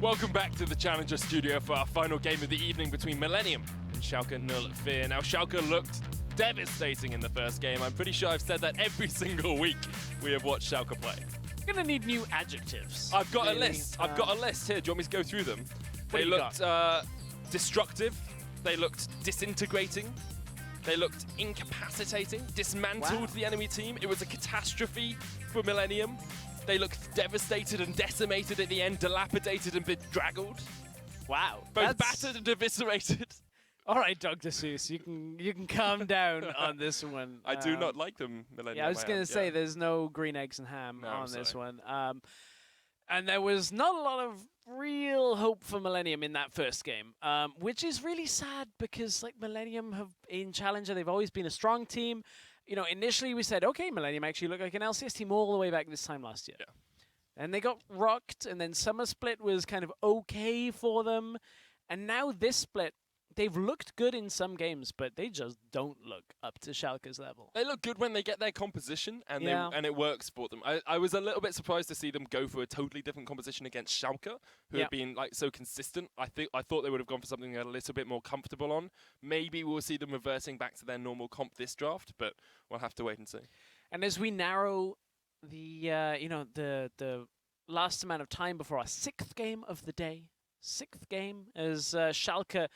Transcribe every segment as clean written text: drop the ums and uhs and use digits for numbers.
Welcome back to the Challenger Studio for our final game of the evening between Millenium and Schalke 04. Now, Schalke looked devastating in the first game. I'm pretty sure I've said that every single week we have watched Schalke play. You're going to need new adjectives. I've got a list. I've got a list here. Do you want me to go through them? They looked destructive. They looked disintegrating. They looked incapacitating, dismantled the enemy team. It was a catastrophe for Millenium. They looked devastated and decimated at the end, dilapidated and bedraggled. Wow. Both battered and eviscerated. All right, Dr. Seuss, you can calm down on this one. I do not like them, Millenium. Yeah, I was going to say there's no green eggs and ham on this one. And there was not a lot of real hope for Millenium in that first game, which is really sad because like Millenium have in Challenger, they've always been a strong team. You know, initially we said, okay, Millenium actually look like an LCS team all the way back this time last year. Yeah. And they got rocked, and then Summer Split was kind of okay for them. And now this split, they've looked good in some games, but they just don't look up to Schalke's level. They look good when they get their composition, and and it works for them. I was a little bit surprised to see them go for a totally different composition against Schalke, who have been like so consistent. I thought they would have gone for something a little bit more comfortable on. Maybe we'll see them reverting back to their normal comp this draft, but we'll have to wait and see. And as we narrow the the last amount of time before our sixth game of the day, as Schalke.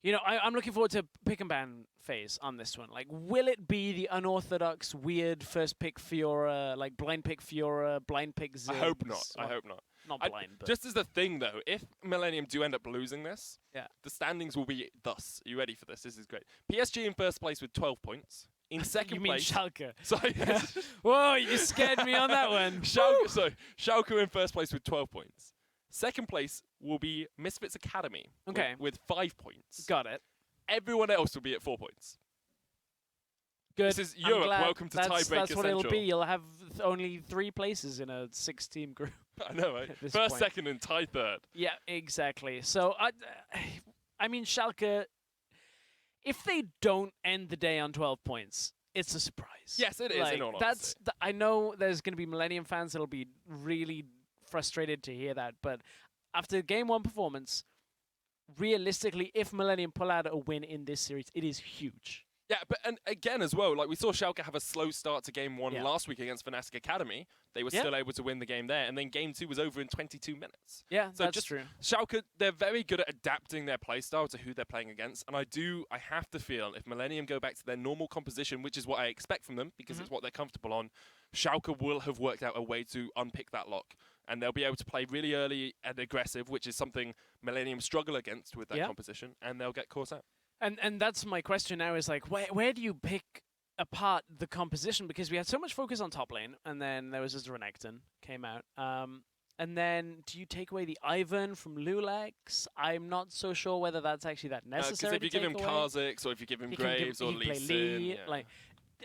You know, I'm looking forward to pick and ban phase on this one. Like, will it be the unorthodox, weird first pick Fiora, like blind pick Fiora, blind pick Ziggs? I hope not. I hope not. Not blind, but... Just as the thing, though, if Millenium do end up losing this, the standings will be thus. Are you ready for this? This is great. PSG in first place with 12 points. In second place... You mean Schalke? Sorry. Whoa, you scared me on that one. Schalke in first place with 12 points. Second place will be Misfits Academy with 5 points. Got it. Everyone else will be at 4 points. Good. This is Europe. Welcome to Tiebreaker Central. That's what it'll be. You'll have only 3 places in a 6-team group. I know, right? First, second, and tie third. Yeah, exactly. So, I mean, Schalke, if they don't end the day on 12 points, it's a surprise. Yes, it is, like, in all honesty. I know there's going to be Millenium fans that'll be really frustrated to hear that, but after game 1 performance, realistically, if Millenium pull out a win in this series, it is huge. Yeah, and again as well, like we saw Schalke have a slow start to game 1 last week against Fnatic Academy. They were still able to win the game there, and then game 2 was over in 22 minutes. Yeah, so that's true. Schalke, they're very good at adapting their playstyle to who they're playing against, and I have to feel if Millenium go back to their normal composition, which is what I expect from them, because it's what they're comfortable on, Schalke will have worked out a way to unpick that lock. And they'll be able to play really early and aggressive, which is something Millenium struggle against with their composition, and they'll get caught out. And that's my question now is like, where do you pick apart the composition? Because we had so much focus on top lane, and then there was this Renekton came out. And then do you take away the Ivern from Lulax? I'm not so sure whether that's actually that necessary. Because if you give him Kha'Zix, or if you give him Graves, or Lee Sin, like,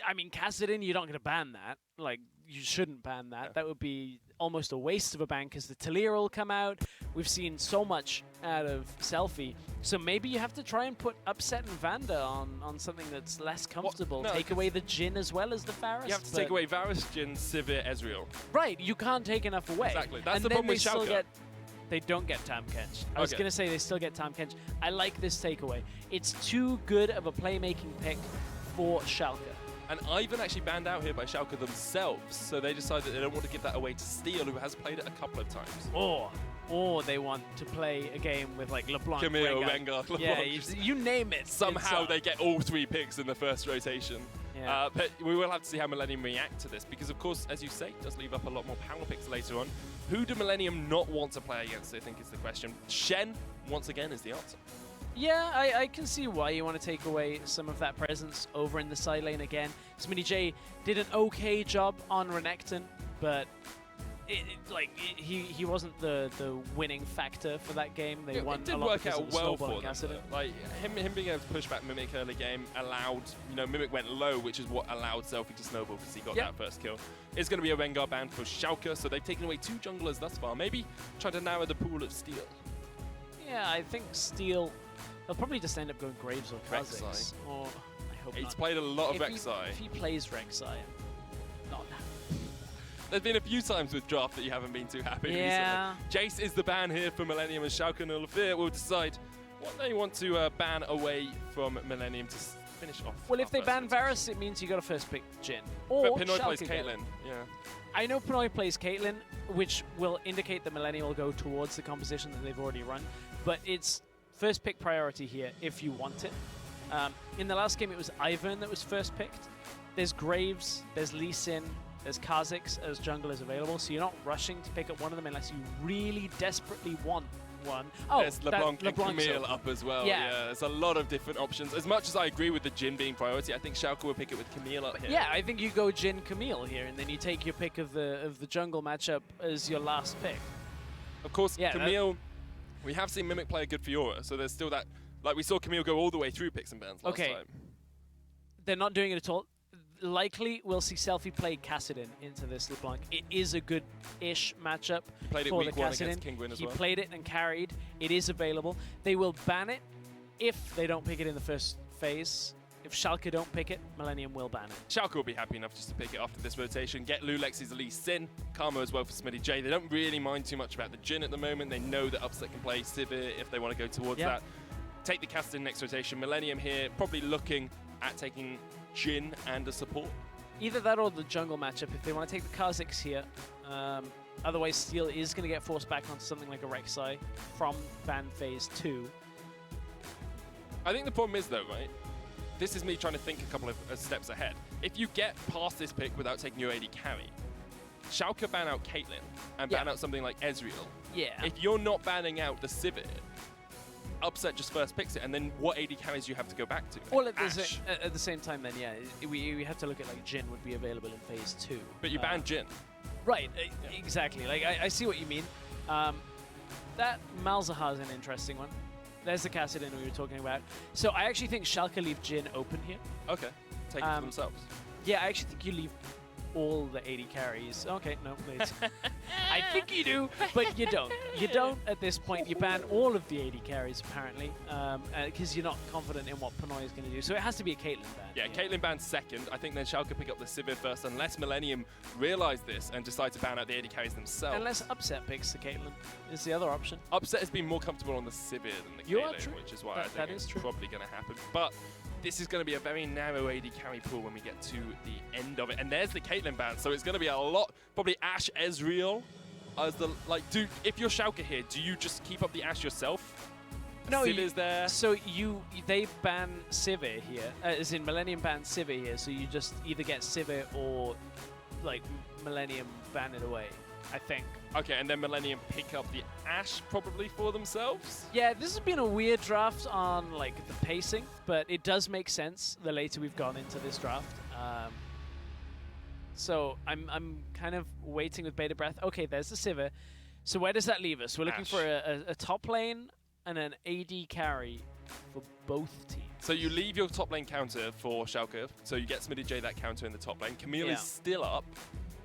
I mean, Kassadin, you're not going to ban that. Like, you shouldn't ban that. That would be almost a waste of a ban because the Talir will come out. We've seen so much out of Selfie. So maybe you have to try and put Upset and Vanda on something that's less comfortable. No, take away the Jhin as well as the Varus. You have to take away Varus, Jhin, Sivir, Ezreal. Right, you can't take enough away. Exactly, that's the problem with Schalke. They don't get Tahm Kench. I was going to say they still get Tahm Kench. I like this takeaway. It's too good of a playmaking pick for Schalke. And Ivern actually banned out here by Schalke themselves, so they decided they don't want to give that away to Steel, who has played it a couple of times. Or they want to play a game with like LeBlanc, Camille, Rengar, LeBlanc. Yeah, you name it. Somehow they get all 3 picks in the first rotation. Yeah. But we will have to see how Millenium react to this, because of course, as you say, it does leave up a lot more power picks later on. Who do Millenium not want to play against, I think is the question. Shen, once again, is the answer. Yeah, I can see why you want to take away some of that presence over in the side lane again. Smitty J did an okay job on Renekton, but he wasn't the winning factor for that game. They won. It did a lot work out well for them. Like him being able to push back Mimic early game allowed, Mimic went low, which is what allowed Selfie to snowball because he got that first kill. It's going to be a Rengar ban for Schalke, so they've taken away 2 junglers thus far. Maybe trying to narrow the pool of Steel. Yeah, I think Steel. They'll probably just end up going Graves or Kha'Zix. Or I hope He's played a lot of Rek'Sai. If he plays Rek'Sai, not There's been a few times with draft that you haven't been too happy Yeah. recently. Jace is the ban here for Millenium, and Schalke and Lafayette will decide what they want to ban away from Millenium to finish off. Well, if our they first ban rotation. Varus, it means you got to first pick Jhin. Or But Pinoy plays Schalke again. Caitlyn. Yeah. I know Pinoy plays Caitlyn, which will indicate that Millennium will go towards the composition that they've already run. But it's first pick priority here if you want it. In the last game, it was Ivern that was first picked. There's Graves, there's Lee Sin, there's Kha'Zix as junglers available, so you're not rushing to pick up one of them unless you really desperately want one. Oh, there's LeBlanc and LeBlanc's Camille open. up as well. Yeah. There's a lot of different options. As much as I agree with the Jhin being priority, I think Schalke will pick it with Camille up here. Yeah, I think you go Jhin Camille here, and then you take your pick of the jungle matchup as your last pick. Of course, Yeah, Camille, we have seen Mimic play a good Fiora, so there's still that. Like, we saw Camille go all the way through picks and bans last Okay. time. They're not doing it at all. Likely, we'll see Selfie play Kassadin into this LeBlanc. It is a good-ish matchup Played it for the week 1 against Kassadin. Kingwin as He well. played it and carried. It is available. They will ban it if they don't pick it in the first phase. If Schalke don't pick it, Millennium will ban it. Schalke will be happy enough just to pick it after this rotation. Get Lulex's Lee Sin, Karma as well for Smitty J. They don't really mind too much about the Jhin at the moment. They know that Upset can play Sivir if they want to go towards that. Take the Kassadin next rotation. Millennium here probably looking at taking Jhin and a support. Either that or the jungle matchup if they want to take the Kha'Zix here. Otherwise, Steel is going to get forced back onto something like a Rek'Sai from ban phase 2. I think the problem is, though, right? This is me trying to think a couple of steps ahead. If you get past this pick without taking your AD carry, Schalke ban out Caitlyn and ban out something like Ezreal. Yeah. If you're not banning out the Sivir, Upset just first picks it, and then what AD carries you have to go back to? Well, Ashe. at the same time, then, yeah, we have to look at, like, Jhin would be available in phase 2. But you ban Jhin. Right, exactly. Like, I see what you mean. That Malzahar is an interesting one. There's the Kassadin we were talking about. So I actually think Schalke leave Jhin open here. Okay, take it for themselves. Yeah, I actually think you leave all the 80 carries. Okay, no, wait. I think you do, but you don't. You don't at this point. You ban all of the 80 carries, apparently, because you're not confident in what Pinoy is going to do. So it has to be a Caitlyn ban. Yeah, Caitlyn bans second. I think then Schalke pick up the Sivir first, unless Millennium realise this and decide to ban out the AD carries themselves. Unless Upset picks the Caitlyn is the other option. Upset has been more comfortable on the Sivir than the You are Caitlyn, true. which is why That- I think that it's is true. probably going to happen. But this is going to be a very narrow AD carry pool when we get to the end of it. And there's the Caitlyn ban, so it's going to be a lot, probably Ashe, Ezreal, as the, like, if you're Schalke here, do you just keep up the Ashe yourself? No, Sivir's there. So they ban Sivir here, as in Millennium ban Sivir here. So you just either get Sivir or like Millennium ban it away. I think. Okay, and then Millennium pick up the Ashe probably for themselves? Yeah, this has been a weird draft on like the pacing, but it does make sense the later we've gone into this draft. So I'm kind of waiting with bated breath. Okay, there's the Sivir. So where does that leave us? We're looking Ashe. for a top lane and an AD carry for both teams. So you leave your top lane counter for Schalke, so you get Smitty J that counter in the top lane. Camille Yeah. is still up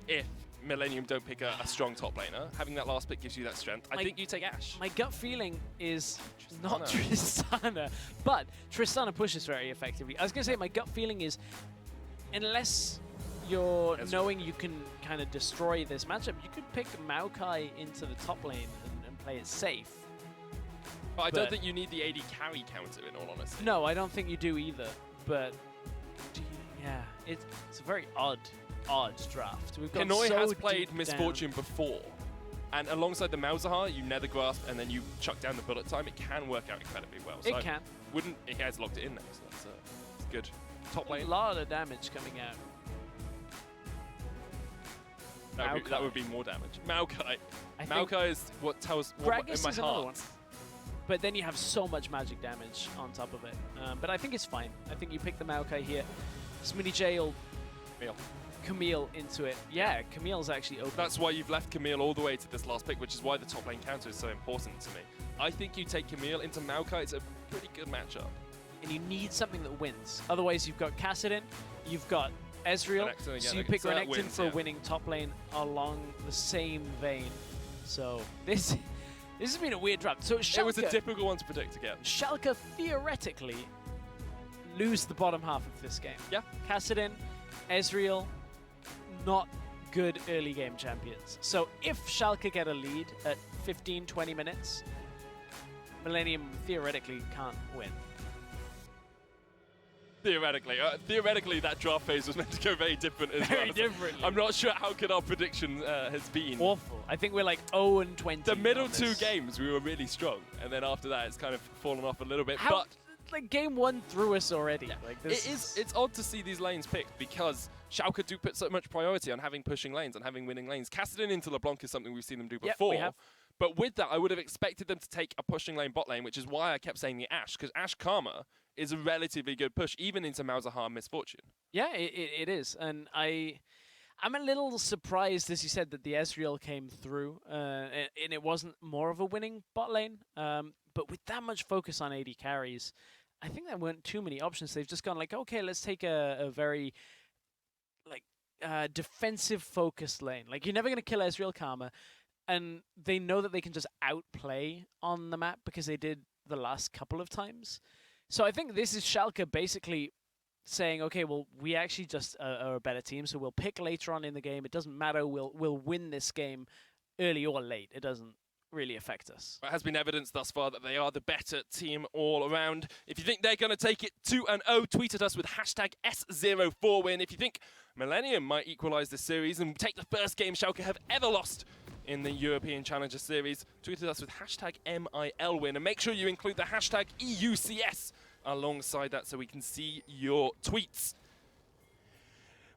if Millennium don't pick a strong top laner. Having that last pick gives you that strength. I think you take Ashe. My gut feeling is not Tristana. Tristana, but Tristana pushes very effectively. I was going to say my gut feeling is unless you're Ezreal. knowing you can kind of destroy this matchup, you could pick Maokai into the top lane and play it safe. But I don't but- think you need the AD carry counter, in all honesty. No, I don't think you do either, but yeah, it's a very odd draft. We've got Pinoy so has played deep Misfortune before, and alongside the Malzahar, you nether grasp and then you chuck down the bullet time. It can work out incredibly well. down. So It can. He has locked it in now, so that's good. Top A lane. lot of damage coming out. That would be more damage. Maokai. I think Maokai is what tells what in Gragas my is another heart. one. But then you have so much magic damage on top of it. But I think it's fine. I think you pick the Maokai here. Smitty J will Camille into it. Yeah, Camille's actually open. That's why you've left Camille all the way to this last pick, which is why the top lane counter is so important to me. I think you take Camille into Maokai. It's a pretty good matchup. And you need something that wins. Otherwise, you've got Kassadin, you've got Ezreal, Renekton again. so you pick So that Renekton wins, for a yeah. winning top lane along the same vein. So this has been a weird draft. So Schalke, It was a difficult one to predict again. Schalke theoretically lose the bottom half of this game. Yeah. Kassadin, Ezreal, not good early game champions. So if Schalke get a lead at 15, 20 minutes, Millenium theoretically can't win. Theoretically, that draft phase was meant to go very different as Very well. differently. I'm not sure how good our prediction has been. Awful. I think we're like 0 and 20. The middle on two this. games, we were really strong. And then after that, it's kind of fallen off a little bit. How, But like game 1 threw us already. Like this it's odd to see these lanes picked because Schalke do put so much priority on having pushing lanes and having winning lanes. Cassidin into LeBlanc is something we've seen them do Yep, before. we have. But with that, I would have expected them to take a pushing lane bot lane, which is why I kept saying the Ashe, because Ashe Karma is a relatively good push, even into Malzahar Misfortune. Yeah, it is. And I'm a little surprised, as you said, that the Ezreal came through and it wasn't more of a winning bot lane. But with that much focus on AD carries, I think there weren't too many options. They've just gone like, okay, let's take a very defensive focused lane. Like, you're never going to kill Ezreal Karma. And they know that they can just outplay on the map because they did the last couple of times. So I think this is Schalke basically saying, okay, well, we actually just are a better team, so we'll pick later on in the game. It doesn't matter. We'll win this game early or late. It doesn't really affect us. It has been evidence thus far that they are the better team all around. If you think they're going to take it 2-0, tweet at us with hashtag S04 win. If you think Millenium might equalize this series and take the first game Schalke have ever lost in the European Challenger Series, tweet at us with hashtag MILWin, and make sure you include the hashtag EUCS alongside that so we can see your tweets.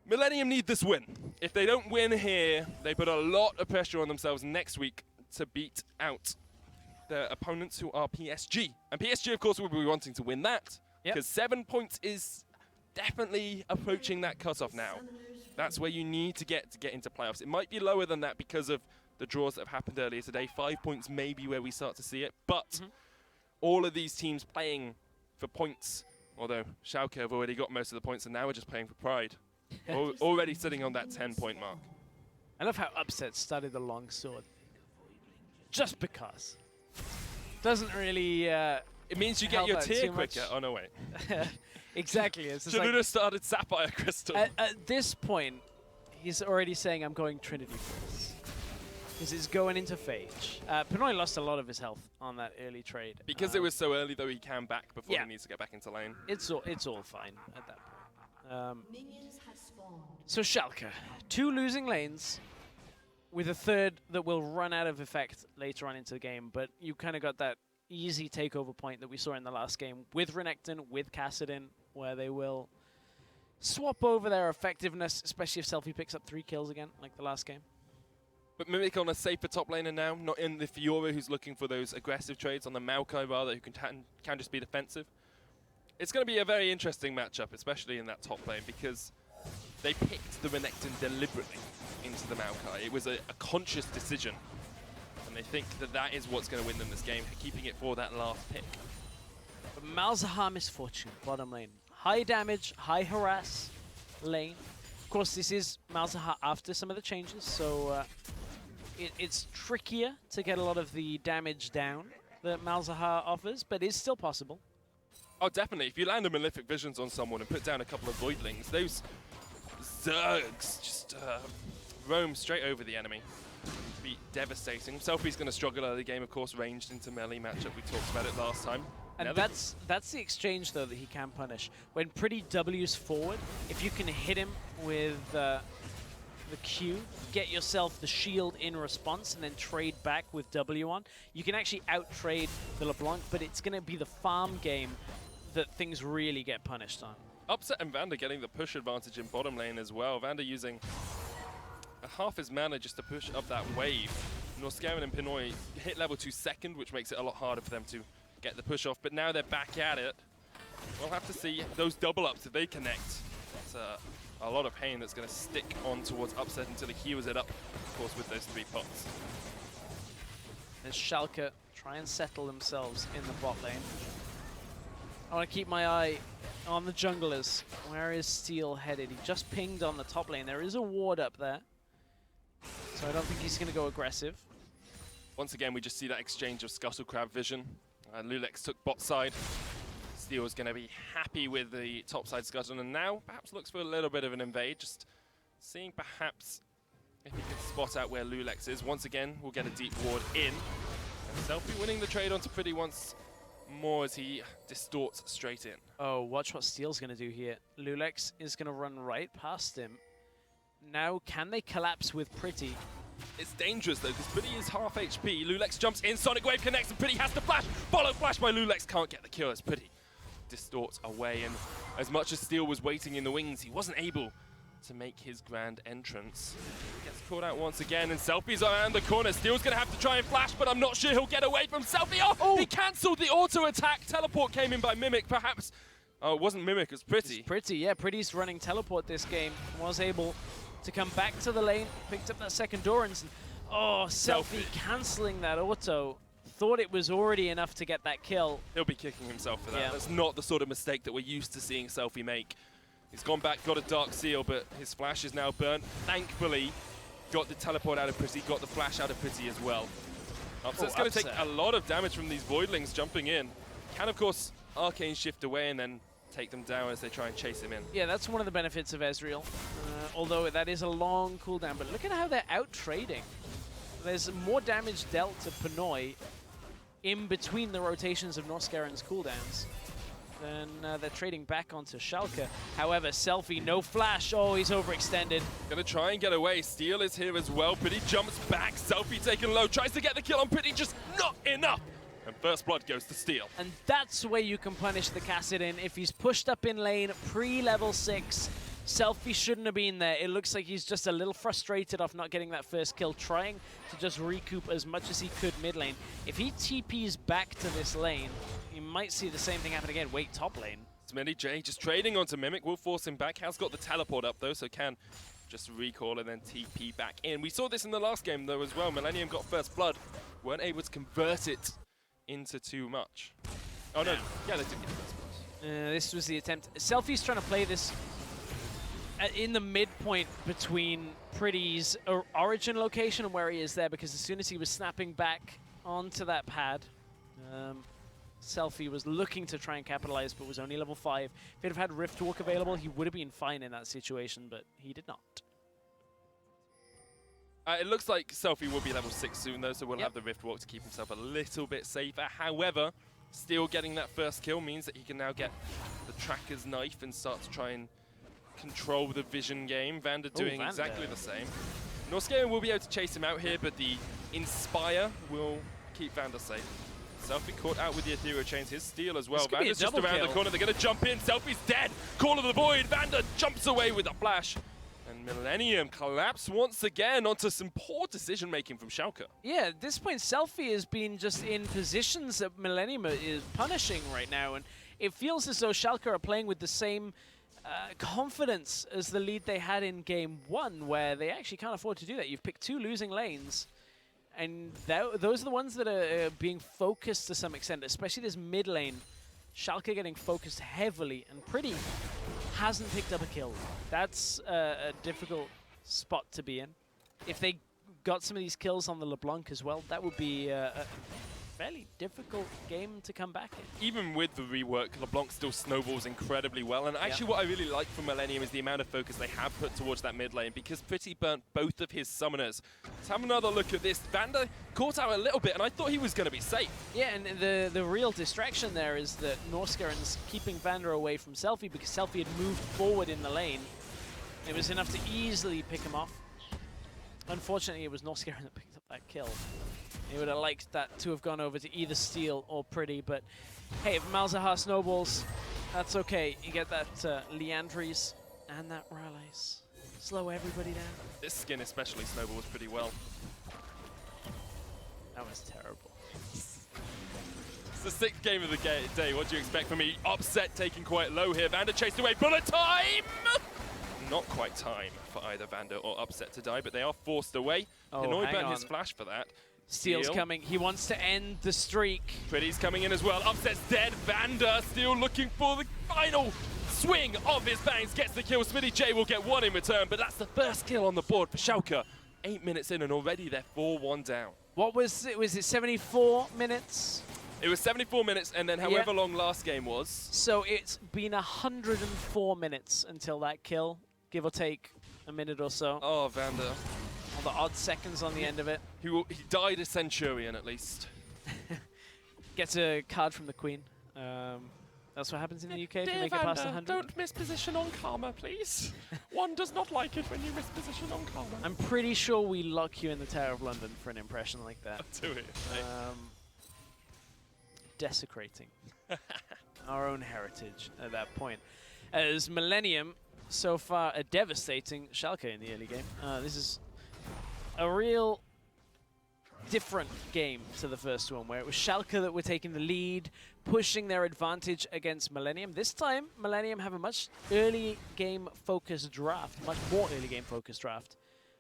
Millenium need this win. If they don't win here, they put a lot of pressure on themselves next week to beat out their opponents, who are PSG. And PSG, of course, will be wanting to win that, because 7 points is definitely approaching that cutoff now. That's where you need to get into playoffs. It might be lower than that because of the draws that have happened earlier today. 5 points may be where we start to see it, but all of these teams playing for points, although Schalke have already got most of the points and now we're just playing for pride. Already sitting on that 10-point mark. I love how Upset started the long sword. Just because. Doesn't really it means you get your tier quicker. Oh, no, wait. Exactly. It's just Jaluda started Sapphire Crystal. At this point, he's already saying, I'm going Trinity Force. Because he's going into Phage. Pinoy lost a lot of his health on that early trade. Because it was so early, though, he can back before he needs to get back into lane. It's all fine at that point. So Schalke, 2 losing lanes, with a third that will run out of effect later on into the game. But you kind of got that easy takeover point that we saw in the last game with Renekton, with Cassidin, where they will swap over their effectiveness, especially if Selfie picks up 3 kills again, like the last game. But Mimic on a safer top laner now, not in the Fiora who's looking for those aggressive trades, on the Maokai rather, who can just be defensive. It's going to be a very interesting matchup, especially in that top lane, because they picked the Renekton deliberately into the Maokai. It was a conscious decision, and they think that that is what's going to win them this game, keeping it for that last pick. But Malzahar Misfortune, bottom lane. High damage, high harass lane. Of course, this is Malzahar after some of the changes, so it's trickier to get a lot of the damage down that Malzahar offers, but it's still possible. Oh, definitely. If you land a Malefic Visions on someone and put down a couple of Voidlings, those Zergs just roam straight over the enemy. Be devastating. Selfie's going to struggle early game, of course, ranged into melee matchup. We talked about it last time. And that's the exchange, though, that he can punish. When Pretty W's forward, if you can hit him with the Q, get yourself the shield in response, and then trade back with W on, you can actually out-trade the LeBlanc, but it's going to be the farm game that things really get punished on. Upset and Vander getting the push advantage in bottom lane as well. Vander using half his mana just to push up that wave. Norscaven and Pinoy hit level 2 second, which makes it a lot harder for them to get the push off, but now they're back at it. We'll have to see those double ups if they connect. That's a lot of pain that's going to stick on towards Upset until he heals it up, of course, with those 3 pots. As Schalke try and settle themselves in the bot lane. I want to keep my eye on the junglers. Where is Steel headed? He just pinged on the top lane. There is a ward up there, so I don't think he's going to go aggressive. Once again, we just see that exchange of Scuttle Crab vision. Lulex took bot side. Steel is going to be happy with the top side Scuttle, and now perhaps looks for a little bit of an invade, just seeing perhaps If he can spot out where Lulex is, once again, we'll get a deep ward in. And Selfie winning the trade onto Pretty once more as he distorts straight in. Oh, watch what Steel's going to do here. Lulex is going to run right past him. Now, can they collapse with Pretty? It's dangerous though, because Pretty is half HP. Lulex jumps in, Sonic Wave connects, and Pretty has to flash. Follow flash by Lulex, can't get the kill as Pretty distorts away. And as much as Steel was waiting in the wings, he wasn't able to make his grand entrance. Gets caught out once again, and Selfie's around the corner. Steel's gonna have to try and flash, but I'm not sure he'll get away from Selfie. Oh! He cancelled the auto attack. Teleport came in by Mimic, perhaps. Oh, it wasn't Mimic, it was Pretty. It's Pretty, yeah. Pretty's running teleport this game. Was able to come back to the lane, picked up that second Doran's. Oh, Selfie cancelling that auto. Thought it was already enough to get that kill. He'll be kicking himself for that. Yeah. That's not the sort of mistake that we're used to seeing Selfie make. He's gone back, got a Dark Seal, but his flash is now burnt. Thankfully, got the teleport out of Pretty, got the flash out of Pretty as well. Upset's going to take a lot of damage from these Voidlings jumping in. Can, of course, Arcane shift away and then take them down as they try and chase him in. Yeah, that's one of the benefits of Ezreal, although that is a long cooldown. But look at how they're out-trading. There's more damage dealt to Pinoy in between the rotations of Norscaren's cooldowns. Then they're trading back onto Schalke. However, Selfie, no flash. Oh, he's overextended. Gonna try and get away. Steel is here as well. Pretty jumps back. Selfie taken low. Tries to get the kill on Pretty. Just not enough. And first blood goes to Steel. And that's where you can punish the Kassadin. If he's pushed up in lane pre-level 6, Selfie shouldn't have been there. It looks like he's just a little frustrated off not getting that first kill, trying to just recoup as much as he could mid lane. If he TPs back to this lane, you might see the same thing happen again. Wait, top lane. Smitty J just trading onto Mimic. Will force him back. Has got the teleport up though, so can just recall and then TP back in. We saw this in the last game though as well. Millenium got first blood. Weren't able to convert it into too much. Oh no, yeah, they did get first blood. This was the attempt. Selfie's trying to play this in the midpoint between Pretty's origin location and where he is there, because as soon as he was snapping back onto that pad, Selfie was looking to try and capitalize, but was only level 5. If he'd have had Rift Walk available, he would have been fine in that situation, but he did not. It looks like Selfie will be level 6 soon though, so we'll have the Rift Walk to keep himself a little bit safer. However, still getting that first kill means that he can now get the Tracker's Knife and start to try and control the vision game. Vander doing exactly the same. Norscaren will be able to chase him out here, but the Inspire will keep Vander safe. Selfie caught out with the Ethereal Chains, his steal as well. Vander's just around the corner, they're going to jump in. Selfie's dead. Call of the Void. Vander jumps away with a flash. And Millenium collapse once again onto some poor decision-making from Schalke. Yeah, at this point, Selfie has been just in positions that Millenium is punishing right now. And it feels as though Schalke are playing with the same confidence as the lead they had in game 1, where they actually can't afford to do that. You've picked 2 losing lanes. And those are the ones that are being focused to some extent, especially this mid lane. Schalke getting focused heavily, and Pretty hasn't picked up a kill. That's a difficult spot to be in. If they got some of these kills on the LeBlanc as well, that would be a fairly difficult game to come back in. Even with the rework, LeBlanc still snowballs incredibly well. And actually what I really like from Millenium is the amount of focus they have put towards that mid lane, because Pretty burnt both of his summoners. Let's have another look at this. Vander caught out a little bit, and I thought he was going to be safe. Yeah, and the real distraction there is that Norscaren's keeping Vander away from Selfie, because Selfie had moved forward in the lane. It was enough to easily pick him off. Unfortunately, it was Norscaren that picked up that kill. He would have liked that to have gone over to either Steel or Pretty, but hey, if Malzahar snowballs, that's okay. You get that Leandries and that Rallies. Slow everybody down. This skin especially snowballs pretty well. That was terrible. It's the 6th game of the day. What do you expect from me? Upset taken quite low here. Vander chased away. Bullet time! Not quite time for either Vander or Upset to die, but they are forced away. Pinoy burned his flash for that. Steel's coming. He wants to end the streak. Pretty's coming in as well. Upset's dead. Vander still looking for the final swing of his bangs. Gets the kill. Smitty J will get 1 in return, but that's the first kill on the board for Schalke. 8 minutes in and already they're 4-1 down. What was it? Was it 74 minutes? It was 74 minutes, and then however long last game was. So it's been 104 minutes until that kill, give or take a minute or so. Oh, Vander. All the odd seconds on the end of it. He died a Centurion at least. Gets a card from the Queen. That's what happens in the UK if you make it past 100. Don't miss position on Karma, please. One does not like it when you miss position on Karma. I'm pretty sure we lock you in the Tower of London for an impression like that. Do it. Desecrating our own heritage at that point. As Millenium, so far a devastating Schalke in the early game. This is a real different game to the first one, where it was Schalke that were taking the lead, pushing their advantage against Millenium. This time, Millenium have a much early game focused draft, much more early game focused draft,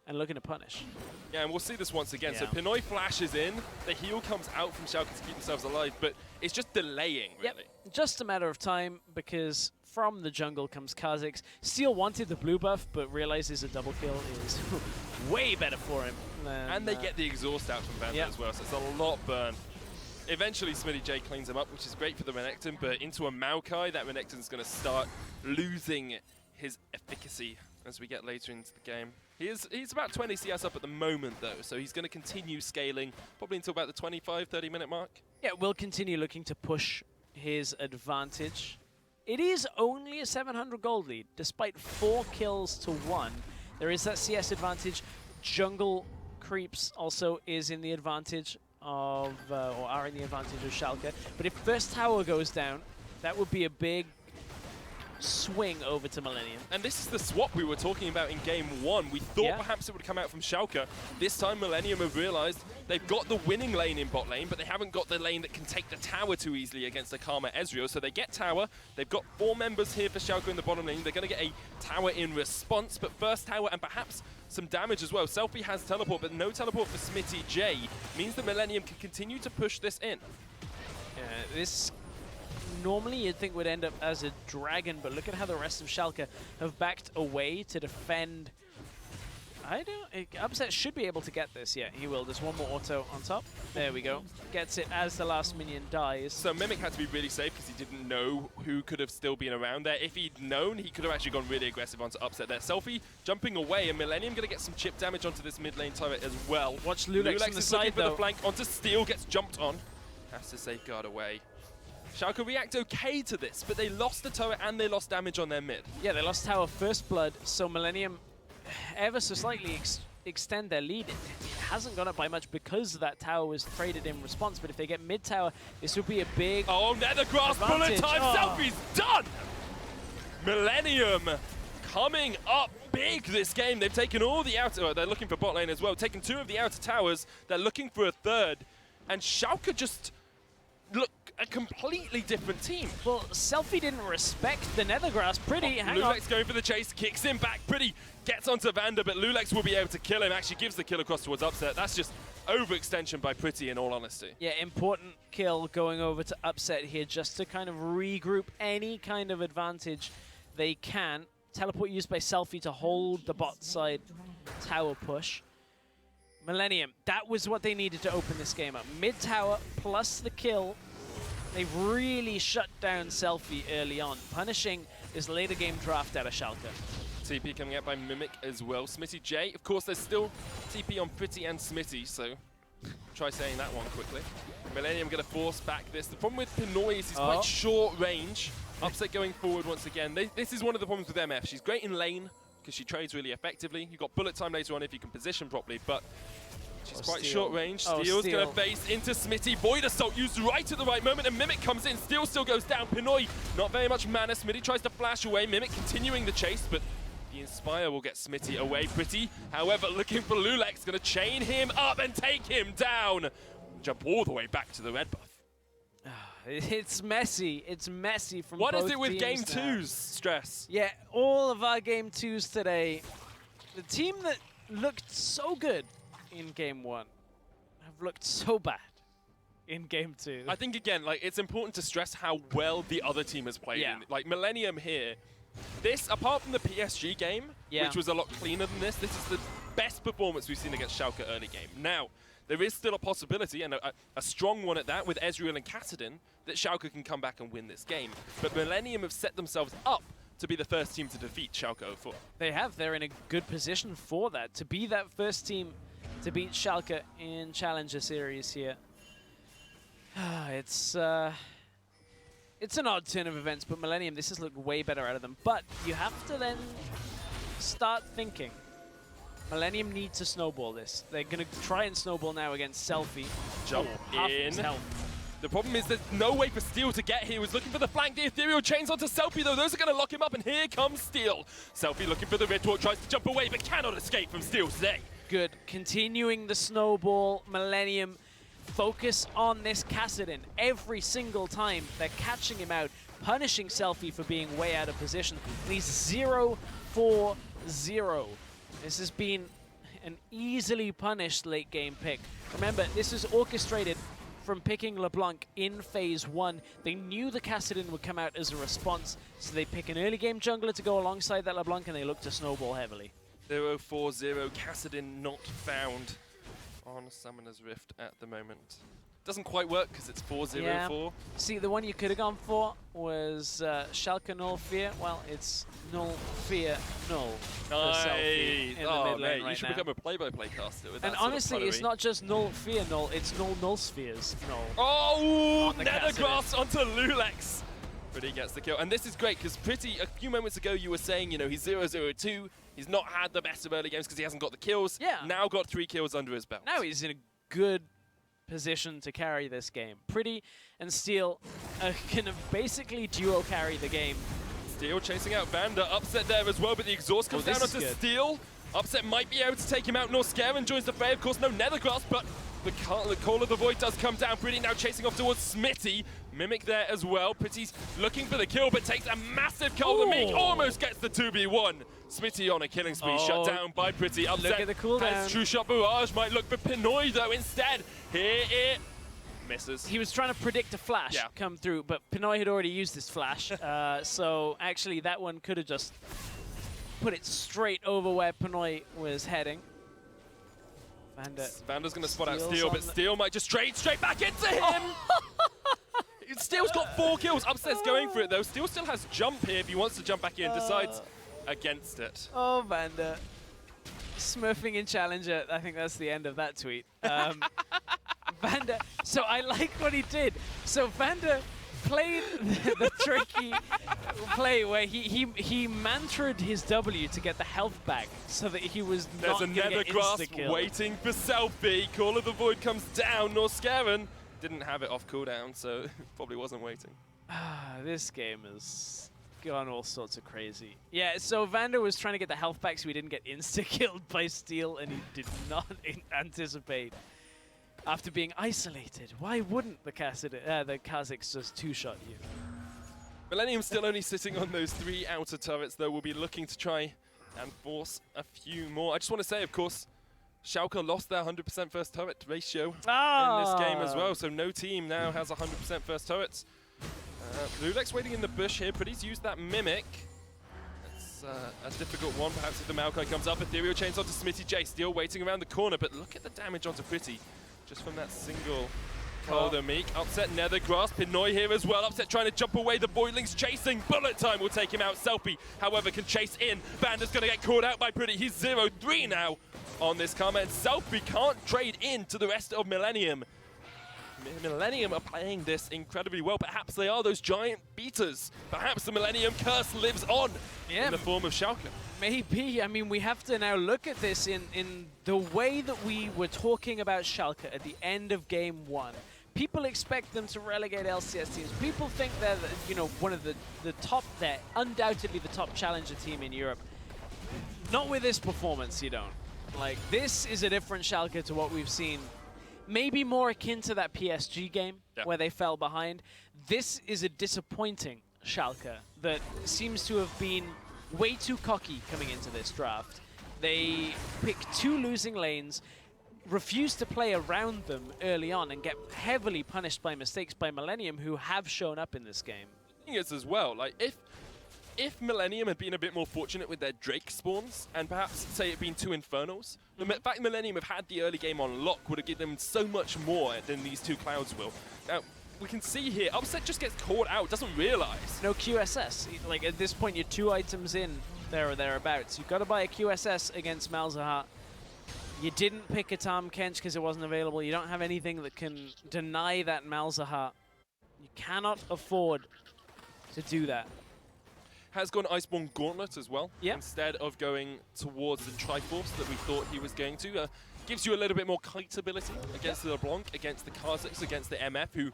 and looking to punish. Yeah, and we'll see this once again. Yeah. So Pinoy flashes in, the heal comes out from Schalke to keep themselves alive, but it's just delaying, really. Yep, just a matter of time, because from the jungle comes Kha'Zix. Steel wanted the blue buff, but realizes a double kill is way better for him. And they get the exhaust out from Vanda as well, so it's a lot burn. Eventually, Smitty J cleans him up, which is great for the Renekton, but into a Maokai, that Renekton's going to start losing his efficacy as we get later into the game. He's about 20 CS up at the moment, though, so he's going to continue scaling probably until about the 25-30 minute mark. Yeah, we'll continue looking to push his advantage. It is only a 700 gold lead, despite 4 kills to 1. There is that CS advantage. Jungle creeps also is in the advantage of, or are in the advantage of Schalke. But if first tower goes down, that would be a big swing over to Millenium. And this is the swap we were talking about in game 1. We thought perhaps it would come out from Schalke. This time Millenium have realized they've got the winning lane in bot lane, but they haven't got the lane that can take the tower too easily against the Karma Ezreal. So they get tower. They've got 4 members here for Schalke in the bottom lane. They're going to get a tower in response, but first tower and perhaps some damage as well. Selfie has teleport, but no teleport for Smitty J. Means the Millenium can continue to push this in. Yeah, this normally you'd think would end up as a dragon, but look at how the rest of Schalke have backed away to defend. Upset should be able to get this. Yeah, he will. There's one more auto on top. There we go. Gets it as the last minion dies. So Mimic had to be really safe because he didn't know who could have still been around there. If he'd known, he could have actually gone really aggressive onto Upset there. Selfie jumping away, and Millenium going to get some chip damage onto this mid lane turret as well. Watch Lulex on the is side, looking for though. the flank onto Steel, gets jumped on. Has to safeguard away. Schalke react okay to this, but they lost the turret and they lost damage on their mid. Yeah, they lost tower first blood, so Millenium ever so slightly extend their lead. It hasn't gone up by much because that tower was traded in response, but if they get mid tower, this would be a big Nethergrass bullet time, Selfie's done! Millennium coming up big this game. They've taken all the outer, they're looking for bot lane as well, taken 2 of the outer towers, they're looking for a 3rd, and Schalke just look a completely different team. Well, Selfie didn't respect the Nethergrass. Pretty, hang on. Lulex going for the chase, kicks him back. Pretty gets onto Vanda, but Lulex will be able to kill him. Actually gives the kill across towards Upset. That's just overextension by Pretty, in all honesty. Yeah, important kill going over to Upset here just to kind of regroup any kind of advantage they can. Teleport used by Selfie to hold the bot side tower push. Millenium, that was what they needed to open this game up. Mid tower plus the kill. They've really shut down Selfie early on, punishing this later game draft out of Schalke. TP coming out by Mimic as well. Smitty J, of course, there's still TP on Pretty and Smitty, so try saying that one quickly. Millenium going to force back this. The problem with Pinoy is he's quite short range. Upset going forward once again. This is one of the problems with MF. She's great in lane because she trades really effectively. You've got bullet time later on if you can position properly, but she's quite short range. Steel's going to face into Smitty. Void Assault used right at the right moment, and Mimic comes in. Steel still goes down. Pinoy, not very much mana. Smitty tries to flash away. Mimic continuing the chase, but the Inspire will get Smitty away. Pretty, however, looking for Lulex. Going to chain him up and take him down. Jump all the way back to the red buff. It's messy. It's messy from What both is it with game teams now. 2's stress? Yeah, all of our game 2s today. The team that looked so good in game 1 have looked so bad in game 2. I think, again, like, it's important to stress how well the other team has played. Yeah. Like, Millenium here, this, apart from the PSG game, which was a lot cleaner than this is the best performance we've seen against Schalke early game. Now, there is still a possibility, and a strong one at that, with Ezreal and Kassadin, that Schalke can come back and win this game. But Millenium have set themselves up to be the first team to defeat Schalke 04. They have. They're in a good position for that. To be that first team to beat Schalke in Challenger Series here. It's an odd turn of events, but Millenium, this has looked way better out of them. But you have to then start thinking. Millenium need to snowball this. They're going to try and snowball now against Selfie. Jump half in. his health. The problem is there's no way for Steel to get here. He was looking for the flank. The ethereal chains onto Selfie, though. Those are going to lock him up, and here comes Steel. Selfie looking for the Red Dwarf, tries to jump away, but cannot escape from Steel today. Good. Continuing the snowball. Millenium focus on this Kassadin. Every single time they're catching him out, punishing Selfie for being way out of position. And he's 0-4-0. This has been an easily punished late game pick. Remember, this is orchestrated from picking LeBlanc in phase 1. They knew the Kassadin would come out as a response, so they pick an early game jungler to go alongside that LeBlanc, and they look to snowball heavily. 0-4-0, Kassadin not found on Summoner's Rift at the moment. Doesn't quite work because it's 4-0-4. Yeah. See, the one you could have gone for was Schalke Null Fear. Well, it's Null Fear Null for Selfie in the mid lane right you should now. become a play-by-play caster with that And sort of honestly, it's punnery. not just Null Fear Null, it's Null Spheres Null. Oh, on the Nethergrass onto Lulex. Pretty gets the kill. And this is great because Pretty, a few moments ago you were saying, you know, he's 0-0-2. He's not had the best of early games because he hasn't got the kills. Yeah. Now got 3 kills under his belt. Now he's in a good position to carry this game. Pretty and Steel can basically duo carry the game. Steel chasing out Vander. Upset there as well, but the exhaust comes down this is onto good. Steel. Upset might be able to take him out. Norscaven joins the fray. Of course, no Nethergrass, but the Call of the Void does come down. Pretty now chasing off towards Smitty. Mimic there as well. Pretty's looking for the kill, but takes a massive kill. The Meek almost gets the 2v1. Smitty on a killing spree, shut down by Pretty. Upset Look at the cooldown. has True Shot Barrage, might look for Pinoy though instead. Here it misses. He was trying to predict a flash come through, but Pinoy had already used this flash. So actually that one could have just put it straight over where Pinoy was heading. Vander's going to spot out Steel's Steel, but on the- Steel might just trade straight back into him. Steel's got 4 kills. Upset's going for it though. Steel still has jump here if he wants to jump back in. Decides against it. Oh, Vander. Smurfing in Challenger. I think that's the end of that tweet. Vander. So I like what he did. So Vander played the tricky play where he mantraed his W to get the health back so that he was There's not a going to get Nethergrass insta-kill. waiting for Selfie. Call of the Void comes down. Norscaven didn't have it off cooldown, so probably wasn't waiting. This game has gone all sorts of crazy. Yeah, so Vander was trying to get the health back so he didn't get insta-killed by Steel, and he did not anticipate after being isolated. Why wouldn't the Kazakhs just two-shot you? Millenium still only sitting on those 3 outer turrets, though. We'll be looking to try and force a few more. I just want to say, of course, Schalke lost their 100% first turret ratio in this game as well, so no team now has 100% first turrets. Lulex waiting in the bush here. Pretty's used that Mimic. It's a difficult one, perhaps if the Maokai comes up. Ethereal chains onto Smitty J. Steel waiting around the corner, but look at the damage onto Pretty just from that single Call the Meek. Upset Nethergrass. Pinoy here as well. Upset trying to jump away. The Boiling's chasing. Bullet time will take him out. Selfie, however, can chase in. Vander's going to get caught out by Pretty. He's 0-3 now on this comment. Selfie can't trade into the rest of Millenium. Millenium are playing this incredibly well. Perhaps they are those giant beaters. Perhaps the Millenium curse lives on in the form of Schalke. Maybe. I mean, we have to now look at this in the way that we were talking about Schalke at the end of Game 1. People expect them to relegate LCS teams. People think they're, one of the top, they're undoubtedly the top challenger team in Europe. Not with this performance, you don't. Like, this is a different Schalke to what we've seen. Maybe more akin to that PSG game where they fell behind. This is a disappointing Schalke that seems to have been way too cocky coming into this draft. They pick 2 losing lanes, refuse to play around them early on, and get heavily punished by mistakes by Millenium, who have shown up in this game. The thing is as well, like if Millenium had been a bit more fortunate with their Drake spawns, and perhaps, say, it had been 2 Infernals, the fact Millenium have had the early game on lock would have given them so much more than these 2 Clouds will. Now, we can see here, Upset just gets caught out, doesn't realize. No QSS. Like, at this point, you're 2 items in there or thereabouts. You've got to buy a QSS against Malzahar. You didn't pick a Tahm Kench because it wasn't available. You don't have anything that can deny that Malzahar. You cannot afford to do that. Has gone Iceborne Gauntlet as well, Yep. instead of going towards the Triforce that we thought he was going to. Gives you a little bit more kite ability against the LeBlanc, against the Kha'Zix, against the MF, who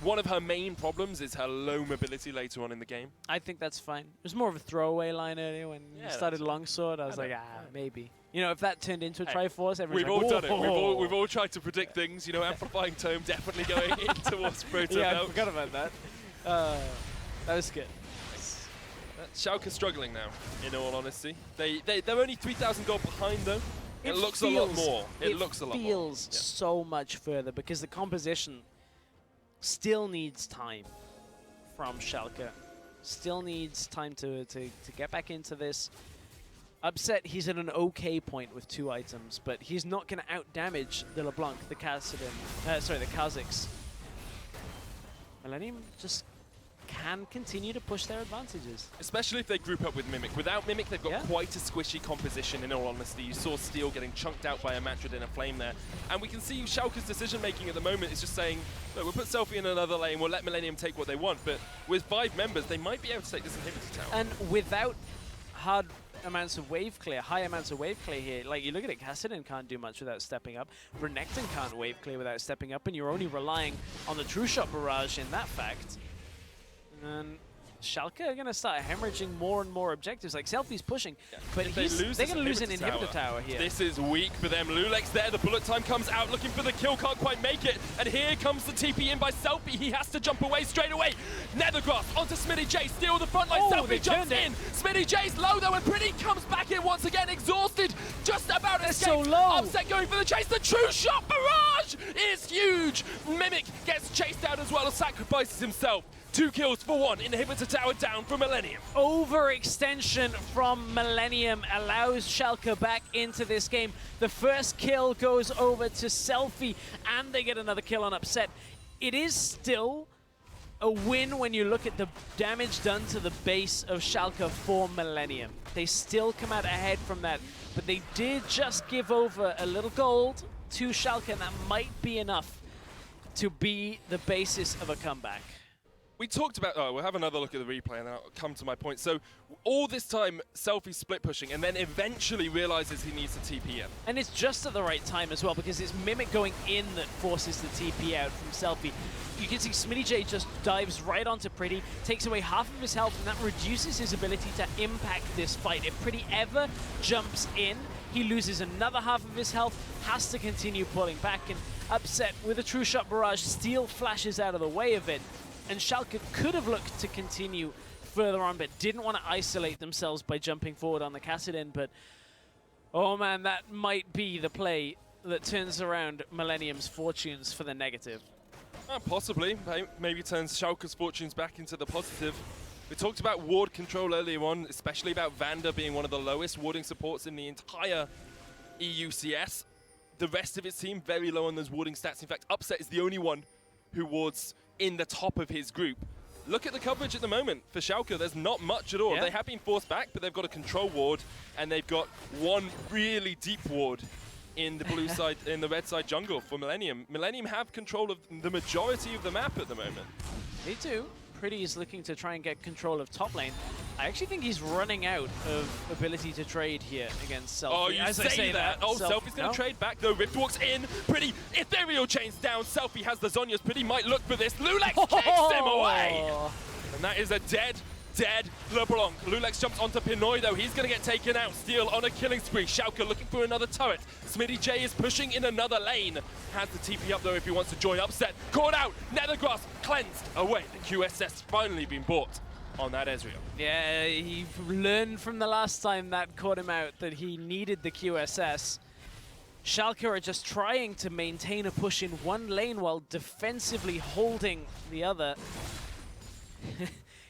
one of her main problems is her low mobility later on in the game. I think that's fine. It was more of a throwaway line earlier when you started Longsword. I was like, maybe. You know, if that turned into a Triforce, everyone's We've all like, done it. We've all tried to predict things. You know, Amplifying Tome definitely going in towards Proto. Yeah, I forgot about that. That was good. Schalke struggling now, in all honesty. They're only 3,000 gold behind, though. It looks a lot more. It looks a lot more. It feels so much further because the composition still needs time from Schalke. Still needs time to get back into this. Upset, he's at an okay point with 2 items, but he's not going to out-damage the LeBlanc, the Kha'Zix. Millenium just can continue to push their advantages. Especially if they group up with Mimic. Without Mimic, they've got quite a squishy composition, in all honesty. You saw Steel getting chunked out by a Matrid in a flame there. And we can see Schalke's decision-making at the moment is just saying, look, we'll put Selfie in another lane, we'll let Millenium take what they want. But with 5 members, they might be able to take this inhibitor tower. And without hard amounts of wave clear, high amounts of wave clear here, like you look at it, Kassadin can't do much without stepping up. Renekton can't wave clear without stepping up, and you're only relying on the True Shot barrage in that fact. And Schalke are going to start hemorrhaging more and more objectives. Like, Selfie's pushing, but they're going to lose an inhibitor tower here. This is weak for them. Lulex there, the bullet time comes out, looking for the kill, can't quite make it. And here comes the TP in by Selfie. He has to jump away straight away. Nethergrass onto Smitty J, steal the front line. Selfie jumps in. Smitty J's low though, and Pretty comes back in once again, exhausted. Just about escaped. So low. Upset going for the chase. The True Shot barrage is huge. Mimic gets chased out as well, sacrifices himself. 2 kills for 1. Inhibitor tower down for Millenium. Overextension from Millenium allows Schalke back into this game. The first kill goes over to Selfie, and they get another kill on Upset. It is still a win when you look at the damage done to the base of Schalke for Millenium. They still come out ahead from that, but they did just give over a little gold to Schalke, and that might be enough to be the basis of a comeback. We talked about, we'll have another look at the replay and then I'll come to my point. So all this time, Selfie split pushing and then eventually realizes he needs to TP in. And it's just at the right time as well, because it's Mimic going in that forces the TP out from Selfie. You can see Smitty J just dives right onto Pretty, takes away half of his health, and that reduces his ability to impact this fight. If Pretty ever jumps in, he loses another half of his health, has to continue pulling back, and Upset with a True Shot barrage, Steel flashes out of the way of it. And Schalke could have looked to continue further on, but didn't want to isolate themselves by jumping forward on the Kassadin. But, oh man, that might be the play that turns around Millenium's fortunes for the negative. Possibly. Maybe turns Schalke's fortunes back into the positive. We talked about ward control earlier on, especially about Vander being one of the lowest warding supports in the entire EUCS. The rest of his team very low on those warding stats. In fact, Upset is the only one who wards in the top of his group. Look at the coverage at the moment for Schalke. There's not much at all. Yeah. They have been forced back, but they've got a control ward, and they've got one really deep ward in the blue side, in the red side jungle for Millenium. Millenium have control of the majority of the map at the moment. They do. Pretty is looking to try and get control of top lane. I actually think he's running out of ability to trade here against Selfie. Oh, you say that. Oh, Selfie's going to trade back, though. Rift walks in. Pretty ethereal chains down. Selfie has the Zhonya's. Pretty might look for this. Lulex kicks him away. And that is a dead LeBlanc. Lulex jumps onto Pinoy, though. He's going to get taken out. Steel on a killing spree. Schalke looking for another turret. Smitty J is pushing in another lane. Has the TP up, though, if he wants to join Upset. Caught out. Nethergrass cleansed away. The QSS finally been bought on that Ezreal. Yeah, he learned from the last time that caught him out that he needed the QSS. Schalke are just trying to maintain a push in one lane while defensively holding the other.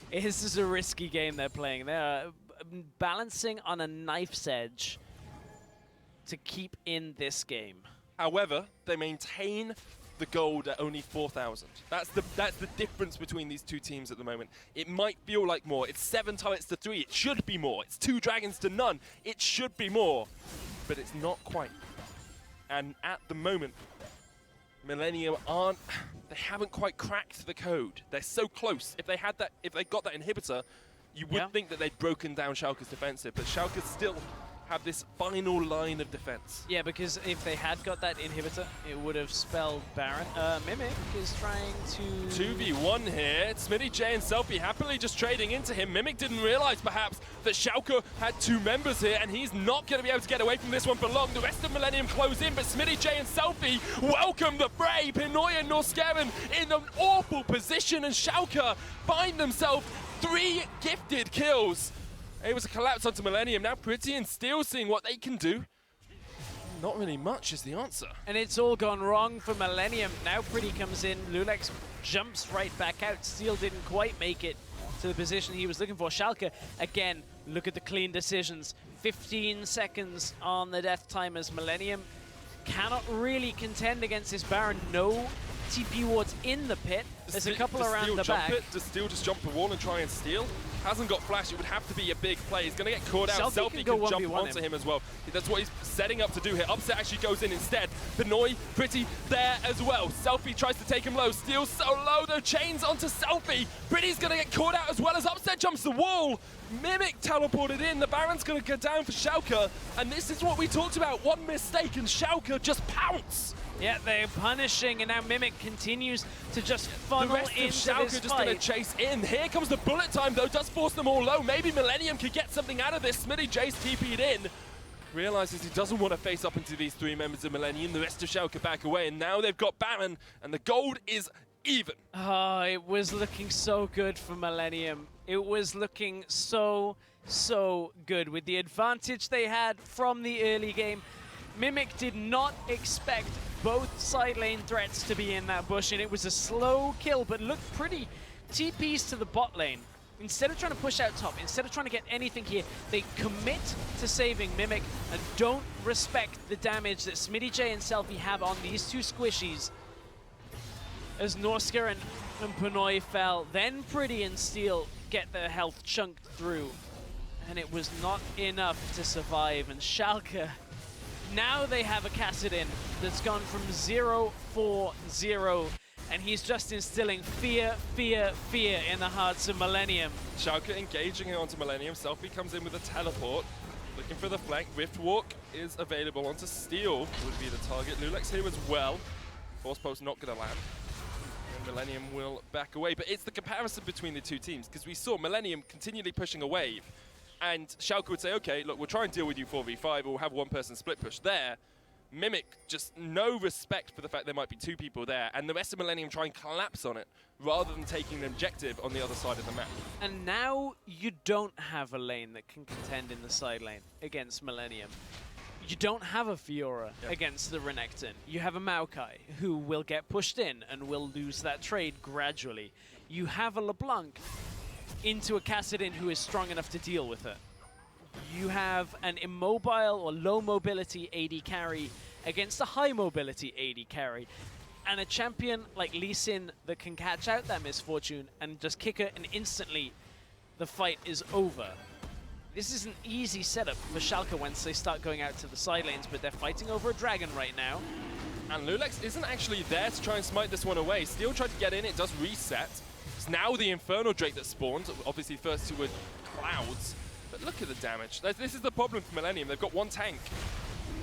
This is a risky game they're playing. They're balancing on a knife's edge. to keep in this game. However, they maintain the gold at only 4,000. That's the difference between these two teams at the moment. It might feel like more. It's 7 turrets to 3. It should be more. It's 2 dragons to none. It should be more, but it's not quite. And at the moment, Millenium they haven't quite cracked the code. They're so close. If they got that inhibitor, you would think that they'd broken down Schalke's defensive, but Schalke still have this final line of defense. Yeah, because if they had got that inhibitor, it would have spelled Baron. Mimic is trying to... 2v1 here. Smitty J and Selfie happily just trading into him. Mimic didn't realize, perhaps, that Schalke had 2 members here, and he's not going to be able to get away from this one for long. The rest of Millenium close in, but Smitty J and Selfie welcome the fray. Pinoy and Norskeren in an awful position, and Schalke find themselves 3 gifted kills. Able to collapse onto Millenium. Now Pretty and Steel seeing what they can do. Not really much is the answer. And it's all gone wrong for Millenium. Now Pretty comes in. Lulex jumps right back out. Steel didn't quite make it to the position he was looking for. Schalke, again, look at the clean decisions. 15 seconds on the death time as Millenium cannot really contend against this Baron. No TP wards in the pit. There's a couple around the back. Does Steel just jump the wall and try and steal? Hasn't got flash. It would have to be a big play. He's going to get caught out. Selfie can jump onto him as well. That's what he's setting up to do here. Upset actually goes in instead. Pinoy, Pretty there as well. Selfie tries to take him low. Steel's so low though. Chains onto Selfie. Pretty's going to get caught out as well as Upset jumps the wall. Mimic teleported in. The Baron's going to go down for Schalke. And this is what we talked about. One mistake and Schalke just pounce. Yeah, they're punishing, and now Mimic continues to just funnel into this fight. The rest of Schalke just going to chase in. Here comes the bullet time, though. Does force them all low. Maybe Millenium could get something out of this. Smitty J's TP'd in. Realizes he doesn't want to face up into these 3 members of Millenium. The rest of Schalke back away, and now they've got Baron, and the gold is even. Oh, it was looking so good for Millenium. It was looking so good. With the advantage they had from the early game, Mimic did not expect both side lane threats to be in that bush, and it was a slow kill, but looked pretty. TPs to the bot lane. Instead of trying to push out top, instead of trying to get anything here, they commit to saving Mimic and don't respect the damage that Smitty J and Selfie have on these 2 squishies. As Norsker and Pinoy fell, then Pretty and Steel get their health chunked through, and it was not enough to survive, and Schalke, now they have a Kassadin that's gone from 0-4-0, and he's just instilling fear in the hearts of Millenium. Schalke engaging onto Millenium. Selfie comes in with a teleport, looking for the flank. Rift Walk is available onto Steel, would be the target. Lulex here as well. Force Post's not going to land. And Millenium will back away. But it's the comparison between the 2 teams, because we saw Millenium continually pushing a wave. And Schalke would say, okay, look, we'll try and deal with you 4v5, or we'll have 1 person split push there. Mimic, just no respect for the fact there might be 2 people there, and the rest of Millenium try and collapse on it, rather than taking an objective on the other side of the map. And now you don't have a lane that can contend in the side lane against Millenium. You don't have a Fiora against the Renekton. You have a Maokai who will get pushed in and will lose that trade gradually. You have a LeBlanc into a Kassadin who is strong enough to deal with it. You have an immobile or low mobility AD carry against a high mobility AD carry, and a champion like Lee Sin that can catch out that misfortune and just kick it, and instantly the fight is over. This is an easy setup for Schalke once they start going out to the side lanes, but they're fighting over a dragon right now. And Lulex isn't actually there to try and smite this one away. Steel tried to get in, it does reset. It's now the Infernal Drake that spawned. Obviously first 2 were clouds. But look at the damage. This is the problem for Millenium. They've got 1 tank,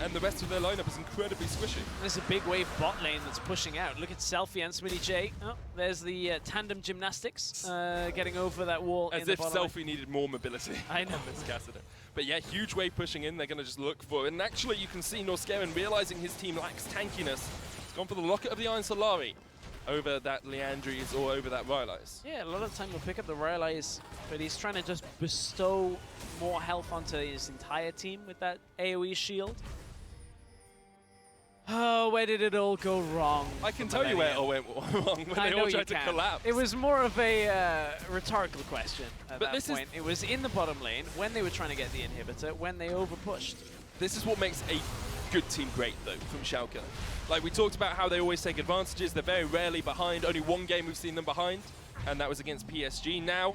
and the rest of their lineup is incredibly squishy. There's a big wave bot lane that's pushing out. Look at Selfie and Smitty J. Oh, there's the tandem gymnastics getting over that wall. As if Selfie needed more mobility. I know. On this Kassadin. But yeah, huge wave pushing in. They're going to just look for it. And actually, you can see Norskeren realizing his team lacks tankiness. He's gone for the Locket of the Iron Solari over that Leandries or over that Rylai's. Yeah, a lot of the time he'll pick up the Rylai's, but he's trying to just bestow more health onto his entire team with that AoE shield. Oh, where did it all go wrong? I can tell you where it all went wrong when they all tried to collapse. It was more of a rhetorical question at that point. It was in the bottom lane when they were trying to get the inhibitor, when they overpushed. This is what makes a good team great, though, from Schalke. Like, we talked about how they always take advantages. They're very rarely behind. Only one game we've seen them behind, and that was against PSG. Now,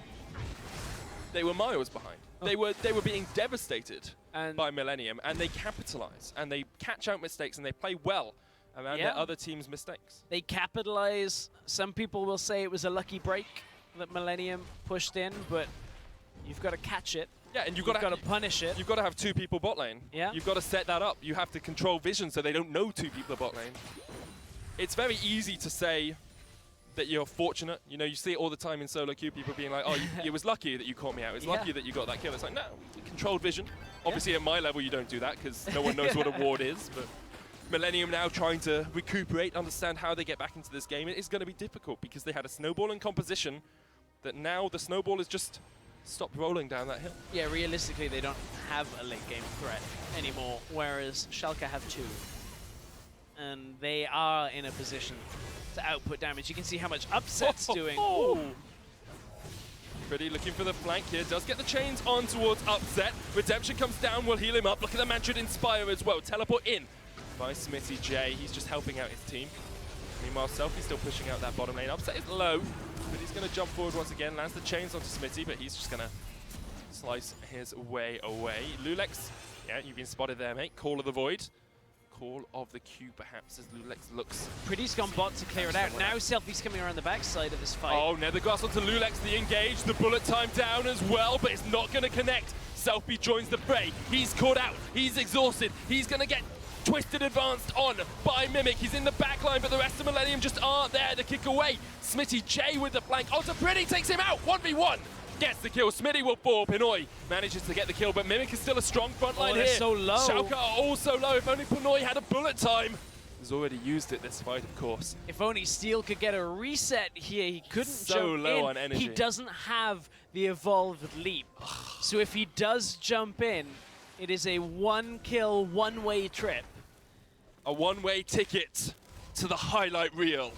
they were miles behind. Oh. They were being devastated by Millenium, and they capitalize, and they catch out mistakes, and they play well around their other team's mistakes. They capitalize. Some people will say it was a lucky break that Millenium pushed in, but you've got to catch it. Yeah, and you've got to punish it. You've got to have 2 people bot lane. Yeah. You've got to set that up. You have to control vision so they don't know 2 people are bot lane. It's very easy to say that you're fortunate. You know, you see it all the time in solo queue, people being like, oh, it was lucky that you caught me out. It's lucky that you got that kill. It's like, no, controlled vision. Obviously, at my level, you don't do that because no one knows what a ward is. But Millenium now trying to recuperate, understand how they get back into this game. It is going to be difficult because they had a snowball in composition that now the snowball is just stopped rolling down that hill. Yeah, realistically, they don't have a late game threat anymore, whereas Schalke have 2. And they are in a position to output damage. You can see how much Upset's doing. Oh. Pretty looking for the flank here. Does get the chains on towards Upset. Redemption comes down, will heal him up. Look at the Mantrid Inspire as well. Teleport in by Smitty J. He's just helping out his team. Meanwhile, Selfie's still pushing out that bottom lane. Upset is low, but he's going to jump forward once again. Lands the chains onto Smitty, but he's just going to slice his way away. Lulex, yeah, you've been spotted there, mate. Call of the Void. Call of the Q, perhaps, as Lulex looks. Pretty's gone bot to clear it out. Now Selfie's coming around the backside of this fight. Oh, Nethergrass onto Lulex, the engage. The bullet time down as well, but it's not going to connect. Selfie joins the fray. He's caught out. He's exhausted. He's going to get twisted advanced on by Mimic. He's in the back line, but the rest of Millenium just aren't there to kick away. Smitty J with the flank. Onto Pretty, takes him out. 1v1. Gets the kill. Smitty will fall. Pinoy manages to get the kill, but Mimic is still a strong front line here. So low. Schalke are also low. If only Pinoy had a bullet time. He's already used it this fight, of course. If only Steel could get a reset here. He couldn't jump so low in. on energy. He doesn't have the evolved leap. So if he does jump in, it is a 1-kill, one-way trip. A one-way ticket to the highlight reel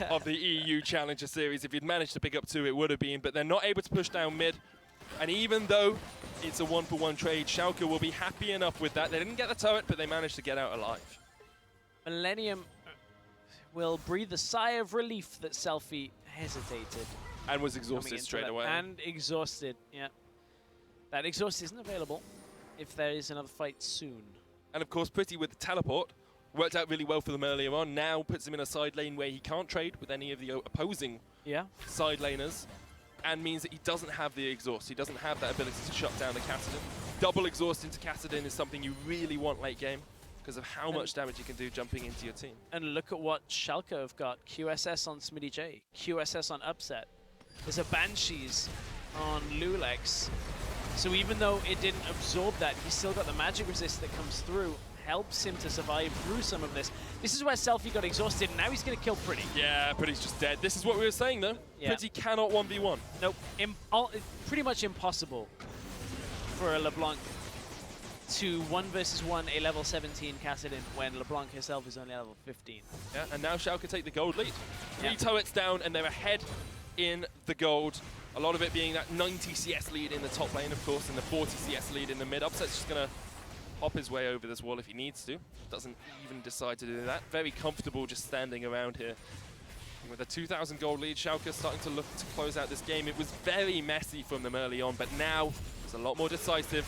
of the EU Challenger Series. If you'd managed to pick up 2, it would have been, but they're not able to push down mid. And even though it's a 1-for-1 trade, Schalke will be happy enough with that. They didn't get the turret, but they managed to get out alive. Millenium will breathe a sigh of relief that Selfie hesitated. And was exhausted straight away. And exhausted, yeah. That exhaust isn't available if there is another fight soon. And of course, Pretty with the teleport. Worked out really well for them earlier on. Now puts him in a side lane where he can't trade with any of the opposing side laners. And means that he doesn't have the exhaust. He doesn't have that ability to shut down the Kassadin. Double exhaust into Kassadin is something you really want late game because of how much damage you can do jumping into your team. And look at what Schalke have got. QSS on Smitty J. QSS on Upset. There's a Banshees on Lulex. So even though it didn't absorb that, he's still got the magic resist that comes through. Helps him to survive through some of this. This is where Selfie got exhausted, and now he's going to kill Pretty. Yeah, Pretty's just dead. This is what we were saying, though. Yeah. Pretty cannot 1v1. Nope. Pretty much impossible for a LeBlanc to 1 versus 1 a level 17 Kassadin when LeBlanc herself is only level 15. Yeah, and now Schalke take the gold lead. 3 turrets down, and they're ahead in the gold. A lot of it being that 90 CS lead in the top lane, of course, and the 40 CS lead in the mid. Upset's just going to hop his way over this wall if he needs to. Doesn't even decide to do that. Very comfortable just standing around here. And with a 2,000 gold lead, Schalke starting to look to close out this game. It was very messy from them early on, but now it's a lot more decisive,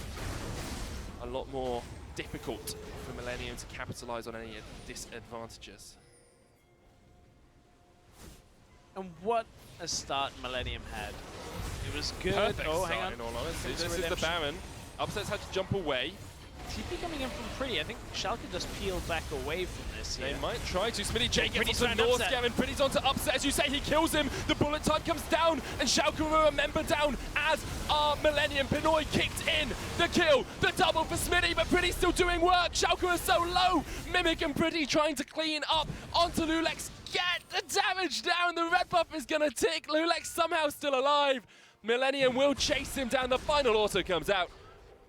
a lot more difficult for Millenium to capitalize on any disadvantages. And what a start Millenium had. It was good. Perfect oh, start, hang on. in all honesty. This is the Baron. Upset's had to jump away. TP coming in from Pretty. I think Schalke just peeled back away from this here. They might try to. Smitty J gets Pretty's onto North Gavin. Pretty's onto Upset. As you say, he kills him. The bullet time comes down, and Schalke will remember down as our Millenium. Pinoy kicked in the kill. The double for Smitty, but Pretty's still doing work. Schalke are so low. Mimic and Pretty trying to clean up onto Lulex. Get the damage down. The red buff is going to tick. Lulex somehow still alive. Millenium will chase him down. The final auto comes out.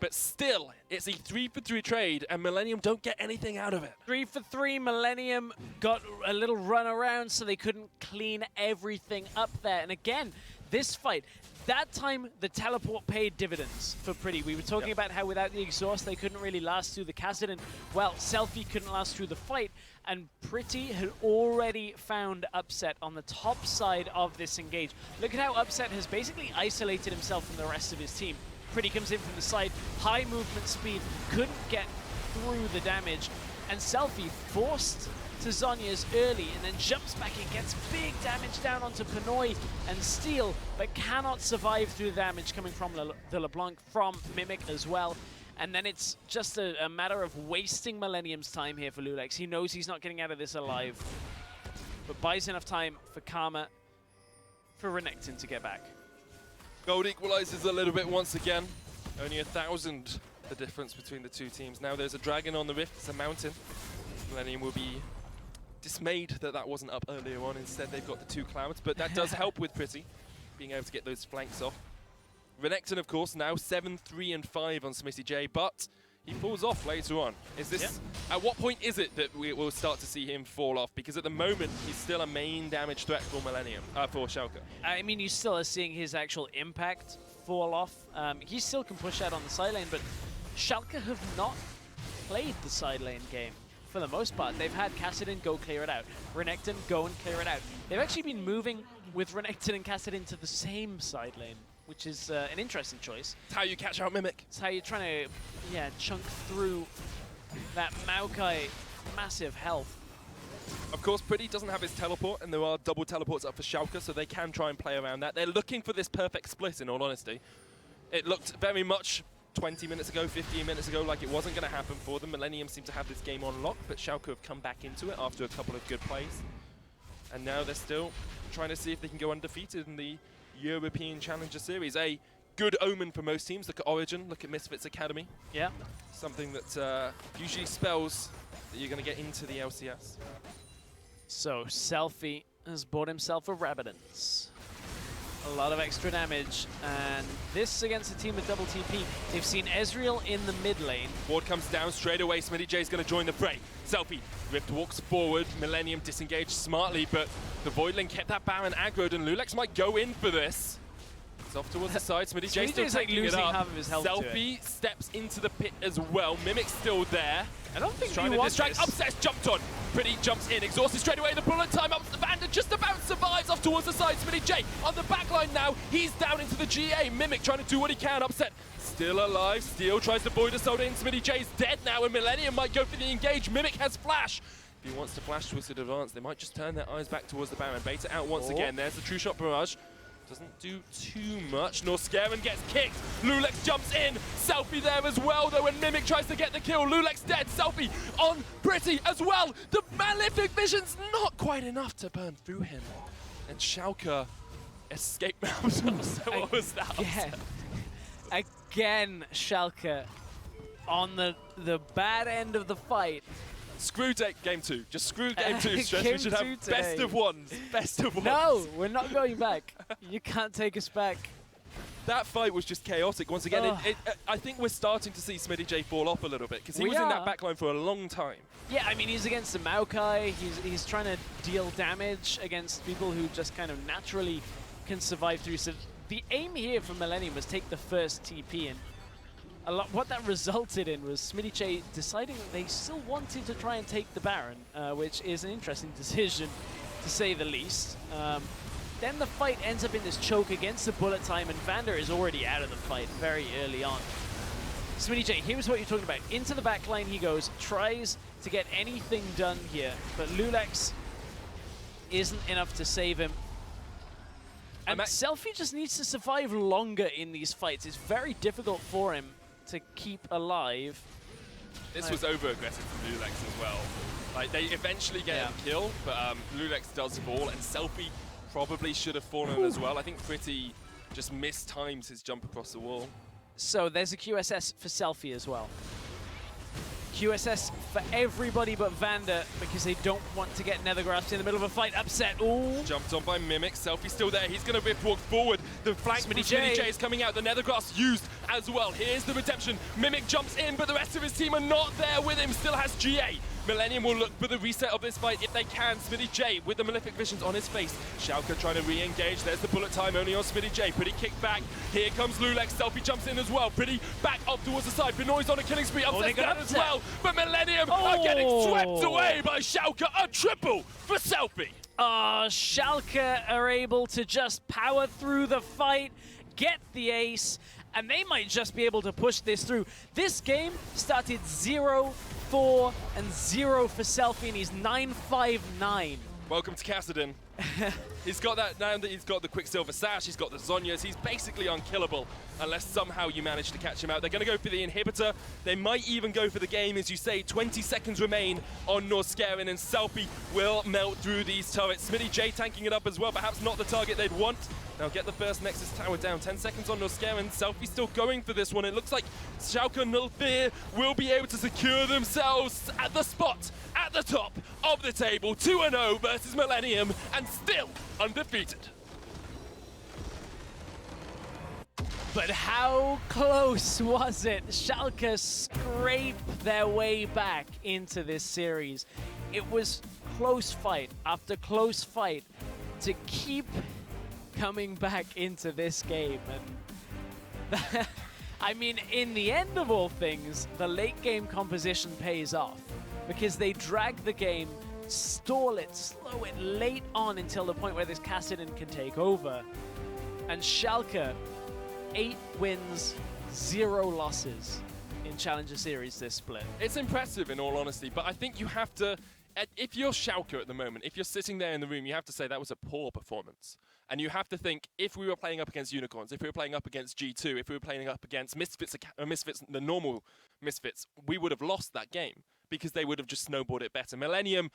But still, it's a 3-for-3 trade, and Millenium don't get anything out of it. 3 for 3, Millenium got a little run around so they couldn't clean everything up there. And again, this fight, that time the teleport paid dividends for Pretty. We were talking about how without the exhaust they couldn't really last through the Kassadin. Well, Selfie couldn't last through the fight, and Pretty had already found Upset on the top side of this engage. Look at how Upset has basically isolated himself from the rest of his team. Pretty comes in from the side, high movement speed, couldn't get through the damage, and Selfie forced to Zhonya's early and then jumps back and gets big damage down onto Pinoy and Steel, but cannot survive through the damage coming from the LeBlanc, from Mimic as well. And then it's just a matter of wasting Millennium's time here for Lulex. He knows he's not getting out of this alive, but buys enough time for Karma, for Renekton to get back. Gold equalizes a little bit once again. Only 1,000 the difference between the two teams. Now there's a dragon on the rift, it's a mountain. Millennium will be dismayed that that wasn't up earlier on. Instead, they've got the 2 clouds, but that does help with Pretty being able to get those flanks off. Renekton, of course, now 7, 3, and 5 on Smithy J, but he falls off later on. Is this at what point is it that we will start to see him fall off? Because at the moment, he's still a main damage threat for Millennium, for Schalke. I mean, you still are seeing his actual impact fall off. He still can push out on the side lane, but Schalke have not played the side lane game. For the most part, they've had Kassadin go clear it out, Renekton go and clear it out. They've actually been moving with Renekton and Kassadin to the same side lane, which is an interesting choice. It's how you catch out Mimic. It's how you're trying to, chunk through that Maokai massive health. Of course, Pretty doesn't have his teleport, and there are double teleports up for Schalke, so they can try and play around that. They're looking for this perfect split, in all honesty. It looked very much 20 minutes ago, 15 minutes ago, like it wasn't going to happen for them. Millennium seemed to have this game on lock, but Schalke have come back into it after a couple of good plays. And now they're still trying to see if they can go undefeated in the European Challenger Series. A good omen for most teams. Look at Origin, look at Misfits Academy. Yeah. Something that usually spells that you're going to get into the LCS. So, Selfie has bought himself a Rabidance. A lot of extra damage, and this against a team with double TP. They've seen Ezreal in the mid lane. Ward comes down straight away. Smitty J is going to join the fray. Selfie, Rift walks forward. Millennium disengaged smartly, but the Voidling kept that Baron aggroed, and Lulex might go in for this. It's off towards the side. Smitty J still like losing half of his health. Selfie steps into the pit as well. Mimic's still there. I don't think trying to distract. Upset's jumped on. Pretty jumps in, exhausted straight away. The bullet time up. Vander just about survives off towards the side. Smitty J on the back line now. He's down into the GA. Mimic trying to do what he can. Upset still alive. Steel tries to void us out in. Smitty J's dead now, and Millennium might go for the engage. Mimic has flash. If he wants to flash Twisted Advance, they might just turn their eyes back towards the Baron. Beta out once again. There's the True Shot Barrage. Doesn't do too much. Norscaron gets kicked. Lulex jumps in. Selfie there as well, though, and Mimic tries to get the kill. Lulex dead. Selfie on Pretty as well. The Malefic Vision's not quite enough to burn through him. And Schalke escaped themselves. So what was that? Again, Schalke on the bad end of the fight. Screw game 2. Just screw game 2, Stress. We should have best of ones. Best of ones. No, we're not going back. You can't take us back. That fight was just chaotic once again. I think we're starting to see Smitty J fall off a little bit, because he was in that backline for a long time. Yeah, I mean, he's against the Maokai. He's trying to deal damage against people who just kind of naturally can survive through. So the aim here for Millennium was take the first TP, and what that resulted in was Smitty J deciding that they still wanted to try and take the Baron, which is an interesting decision, to say the least. Then the fight ends up in this choke against the bullet time, and Vander is already out of the fight very early on. Smitty J, here's what you're talking about. Into the back line he goes, tries to get anything done here, but Lulex isn't enough to save him. And Selfie just needs to survive longer in these fights. It's very difficult for him to keep alive. This was over-aggressive from Lulex as well. Like, they eventually get a kill, but Lulex does fall, and Selfie probably should have fallen as well. I think Pretty just mistimes his jump across the wall. So there's a QSS for Selfie as well. QSS for everybody but Vander, because they don't want to get Nether Grasp in the middle of a fight. Upset. Ooh. Jumped on by Mimic. Selfie still there. He's going to rift walk forward. The flank from Smitty J is coming out. The Nether Grasp used as well. Here's the redemption. Mimic jumps in, but the rest of his team are not there with him. Still has GA. Millenium will look for the reset of this fight if they can. Smitty J with the Malefic Visions on his face. Schalke trying to re-engage. There's the bullet time only on Smitty J. Pretty kick back. Here comes Lulex. Selfie jumps in as well. Pretty back up towards the side. Benoit's on a killing spree. Upsets down as well. But Millenium are getting swept away by Schalke. A triple for Selfie. Schalke are able to just power through the fight, get the ace, and they might just be able to push this through. This game started 0-4 and 0 for Selfie, and he's 9-5-9. Welcome to Kassadin. He's got that now that he's got the Quicksilver Sash, he's got the Zhonya's, he's basically unkillable unless somehow you manage to catch him out. They're going to go for the inhibitor. They might even go for the game, as you say. 20 seconds remain on Norscarin, and Selfie will melt through these turrets. Smitty J tanking it up as well, perhaps not the target they'd want. Now get the first Nexus tower down. 10 seconds on Norscarin. Selfie still going for this one. It looks like Schalke and Nulfir will be able to secure themselves at the spot at the top of the table. 2-0 versus Millenium, and still undefeated. But how close was it? Schalke scraped their way back into this series. It was close fight after close fight to keep coming back into this game. And I mean, in the end of all things, the late game composition pays off because they drag the game, stall it, slow it late on until the point where this Kassadin can take over. And Schalke, 8 wins, 0 losses in Challenger Series this split. It's impressive in all honesty, but I think you have to, if you're Schalke at the moment, if you're sitting there in the room, you have to say that was a poor performance. And you have to think, if we were playing up against Unicorns, if we were playing up against G2, if we were playing up against Misfits, the normal Misfits, we would have lost that game because they would have just snowballed it better. Millenium,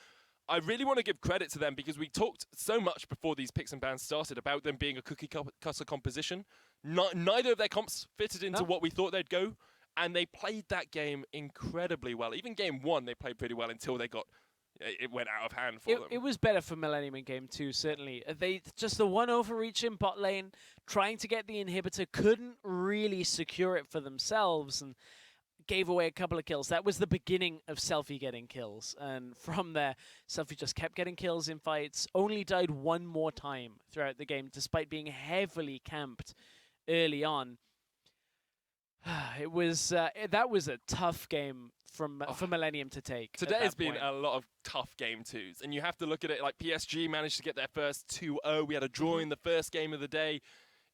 I really want to give credit to them because we talked so much before these picks and bans started about them being a cookie cutter composition. Neither of their comps fitted into what we thought they'd go, and they played that game incredibly well. Even game 1, they played pretty well until it went out of hand for them. It was better for Millenium in game 2, certainly. They just the one overreach in bot lane, trying to get the inhibitor, couldn't really secure it for themselves, and gave away a couple of kills. That was the beginning of Selfie getting kills. And from there, Selfie just kept getting kills in fights, only died one more time throughout the game, despite being heavily camped early on. It was that was a tough game for Millenium to take. Today has been a lot of tough game 2s, and you have to look at it like PSG managed to get their first 2-0. We had a draw in the first game of the day.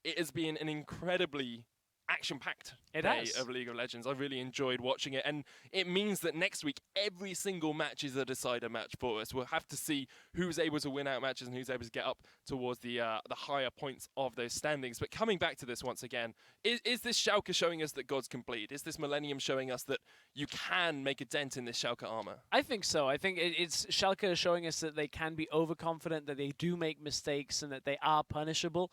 It has been an incredibly action-packed day of League of Legends. I really enjoyed watching it, and it means that next week every single match is a decider match for us. We'll have to see who's able to win out matches and who's able to get up towards the higher points of those standings. But coming back to this once again, is this Schalke showing us that gods can bleed? Is this Millenium showing us that you can make a dent in this Schalke armor? I think so. I think it's Schalke showing us that they can be overconfident, that they do make mistakes, and that they are punishable.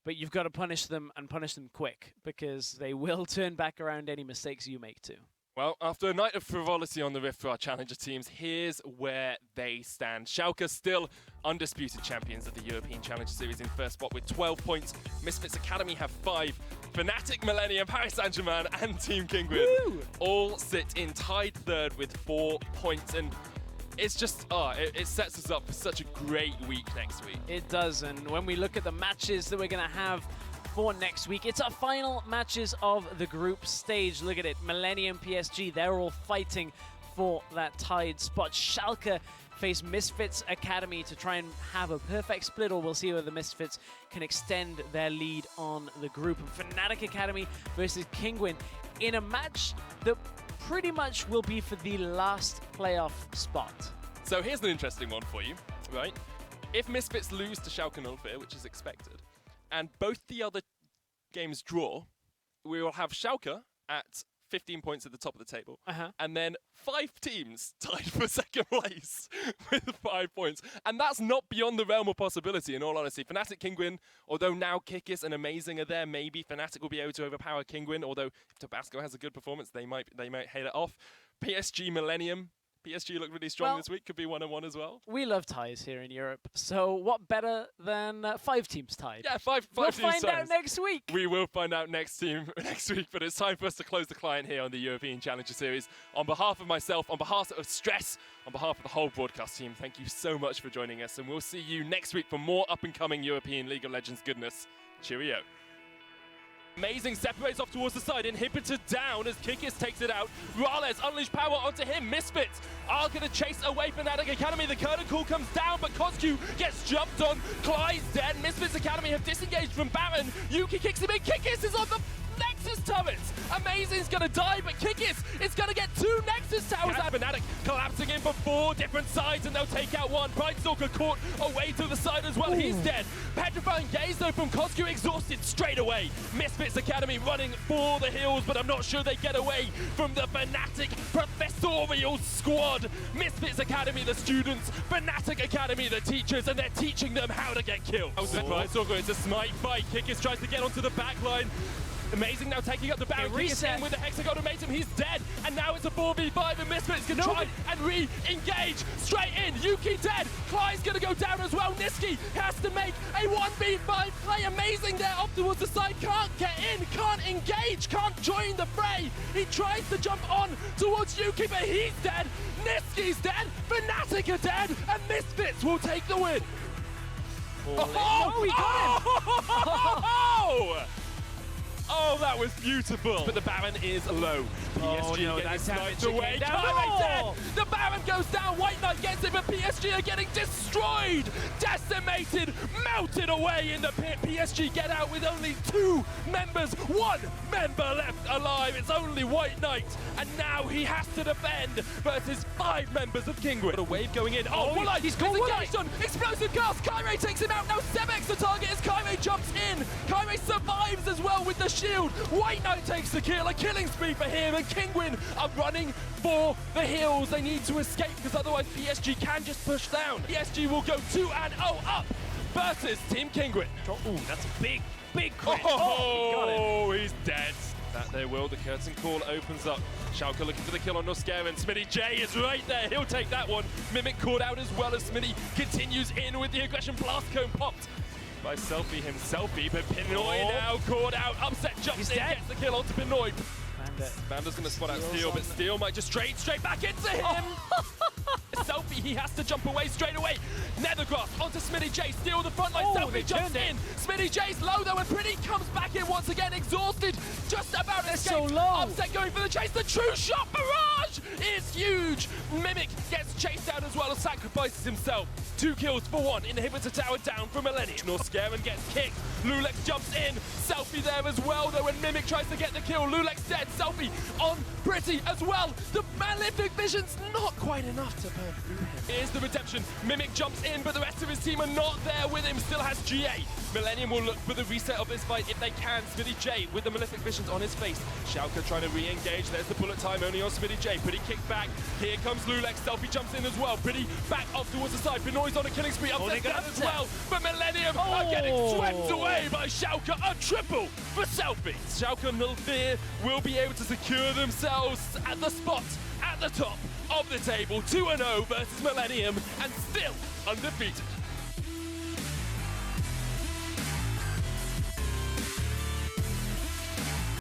But you've got to punish them, and punish them quick, because they will turn back around any mistakes you make too. Well, after a night of frivolity on the Rift for our challenger teams, here's where they stand. Schalke still undisputed champions of the European Challenger Series in first spot with 12 points. Misfits Academy have 5. Fnatic, Millenium, Paris Saint-Germain and Team Kinguin all sit in tied third with 4 points. And it's just, it sets us up for such a great week next week. It does, and when we look at the matches that we're going to have for next week, it's our final matches of the group stage. Look at it, Millenium, PSG, they're all fighting for that tied spot. Schalke face Misfits Academy to try and have a perfect split, or we'll see whether the Misfits can extend their lead on the group. And Fnatic Academy versus Kinguin in a match that pretty much will be for the last playoff spot. So here's an interesting one for you, right? If Misfits lose to Schalke and Nulfir, which is expected, and both the other games draw, we will have Schalke at 15 points at the top of the table, and then 5 teams tied for second place with 5 points. And that's not beyond the realm of possibility, in all honesty. Fnatic, Kinguin, although now Kikis and Amazing are there, maybe Fnatic will be able to overpower Kinguin, although if Tabasco has a good performance, they might head it off. PSG, Millenium, PSG look really strong Well, this week. Could be 1-1 as well. We love ties here in Europe, so what better than 5 teams tied? Yeah, five We'll teams find tied. out next week. We will find out next week, but it's time for us to close the client here on the European Challenger Series. On behalf of myself, on behalf of Stress, on behalf of the whole broadcast team, thank you so much for joining us, and we'll see you next week for more up-and-coming European League of Legends goodness. Cheerio. Amazing separates off towards the side, inhibitor down as Kikis takes it out. Rales unleash power onto him, Misfits are going to chase away Fnatic Academy. The curtain call comes down, but Coscu gets jumped on. Clyde's dead, Misfits Academy have disengaged from Baron. Yuki kicks him in, Kikis is on the Nexus turrets. Amazing's gonna die, but Kikis is gonna get 2 Nexus towers out. Fnatic collapsing in for 4 different sides, and they'll take out one. Brightstalker caught away to the side as well. Ooh. He's dead. Petrifying gaze though from Coscu, exhausted straight away. Misfits Academy running for the hills, but I'm not sure they get away from the Fnatic professorial squad. Misfits Academy, the students. Fnatic Academy, the teachers, and they're teaching them how to get killed. Brightstalker, it's a smite fight. Kikis tries to get onto the back line. Amazing now taking up the Baron. Kikis in with the Hexagon Ultimatum. He's dead. And now it's a 4v5 and Misfits can try and re-engage. Straight in. Yuki dead. Clyde's going to go down as well. Niski has to make a 1v5 play. Amazing there up towards the side. Can't get in. Can't engage. Can't join the fray. He tries to jump on towards Yuki, but he's dead. Niski's dead. Fnatic are dead. And Misfits will take the win. Oh, he got him. Oh, that was beautiful. But the Baron is low. PSG gets sniped away. Kyrie dead. The Baron goes down. White Knight gets it, but PSG are getting destroyed. Decimated. Melted away in the pit. PSG get out with only 2 members. 1 member left alive. It's only White Knight. And now he has to defend versus 5 members of Kingwood. A wave going in. Oh, Woolite. He's got engaged on. Explosive cast. Kyrie takes him out. Now Sebex the target as Kyrie jumps in. Kyrie survives as well with the shield. White Knight takes the kill, a killing spree for him, and Kingwin are running for the hills. They need to escape because otherwise PSG can just push down. PSG will go 2-0 up versus Team Kingwin. Ooh, that's a big crit. Oh, he's dead. That they will. The curtain call opens up. Schalke looking for the kill on Noskera, and Smitty J is right there. He'll take that one. Mimic caught out as well as Smitty continues in with the aggression. Blast cone popped by Selfie himself, but Pinoy now caught out. Upset jumps in, gets the kill onto Pinoy. Vander's going to spot out Steel, but Steel might just straight back into him. Selfie, he has to jump away straight away. Nethergrass onto Smitty J. Steel the front line. Selfie jumps in. Smitty J's low though, and Pretty comes back in once again, exhausted. Just about to escape. So low. Upset going for the chase. The true shot barrage is huge. Mimic gets chased out as well as sacrifices himself. 2 kills for 1. Inhibitor tower down from Millennium. Noskeren gets kicked. Lulex jumps in. Selfie there as well though, and Mimic tries to get the kill. Lulex dead. Selfie on Pretty as well. The Malefic Vision's not quite enough to burn through him. Here's the redemption. Mimic jumps in, but the rest of his team are not there with him. Still has GA. Millennium will look for the reset of this fight if they can. Smitty J with the Malefic Visions on his face. Schalke trying to re-engage. There's the bullet time only on Smitty J. Pretty kicked back. Here comes Lulex. Selfie jumps in as well. Pretty back off towards the side. Benoit's on a killing spree. Upset down as well. But Millennium are getting swept away by Schalke. A triple for Selfie. Schalke Nulfear will be able to secure themselves at the spot at the top of the table. 2-0 versus Millennium and still undefeated.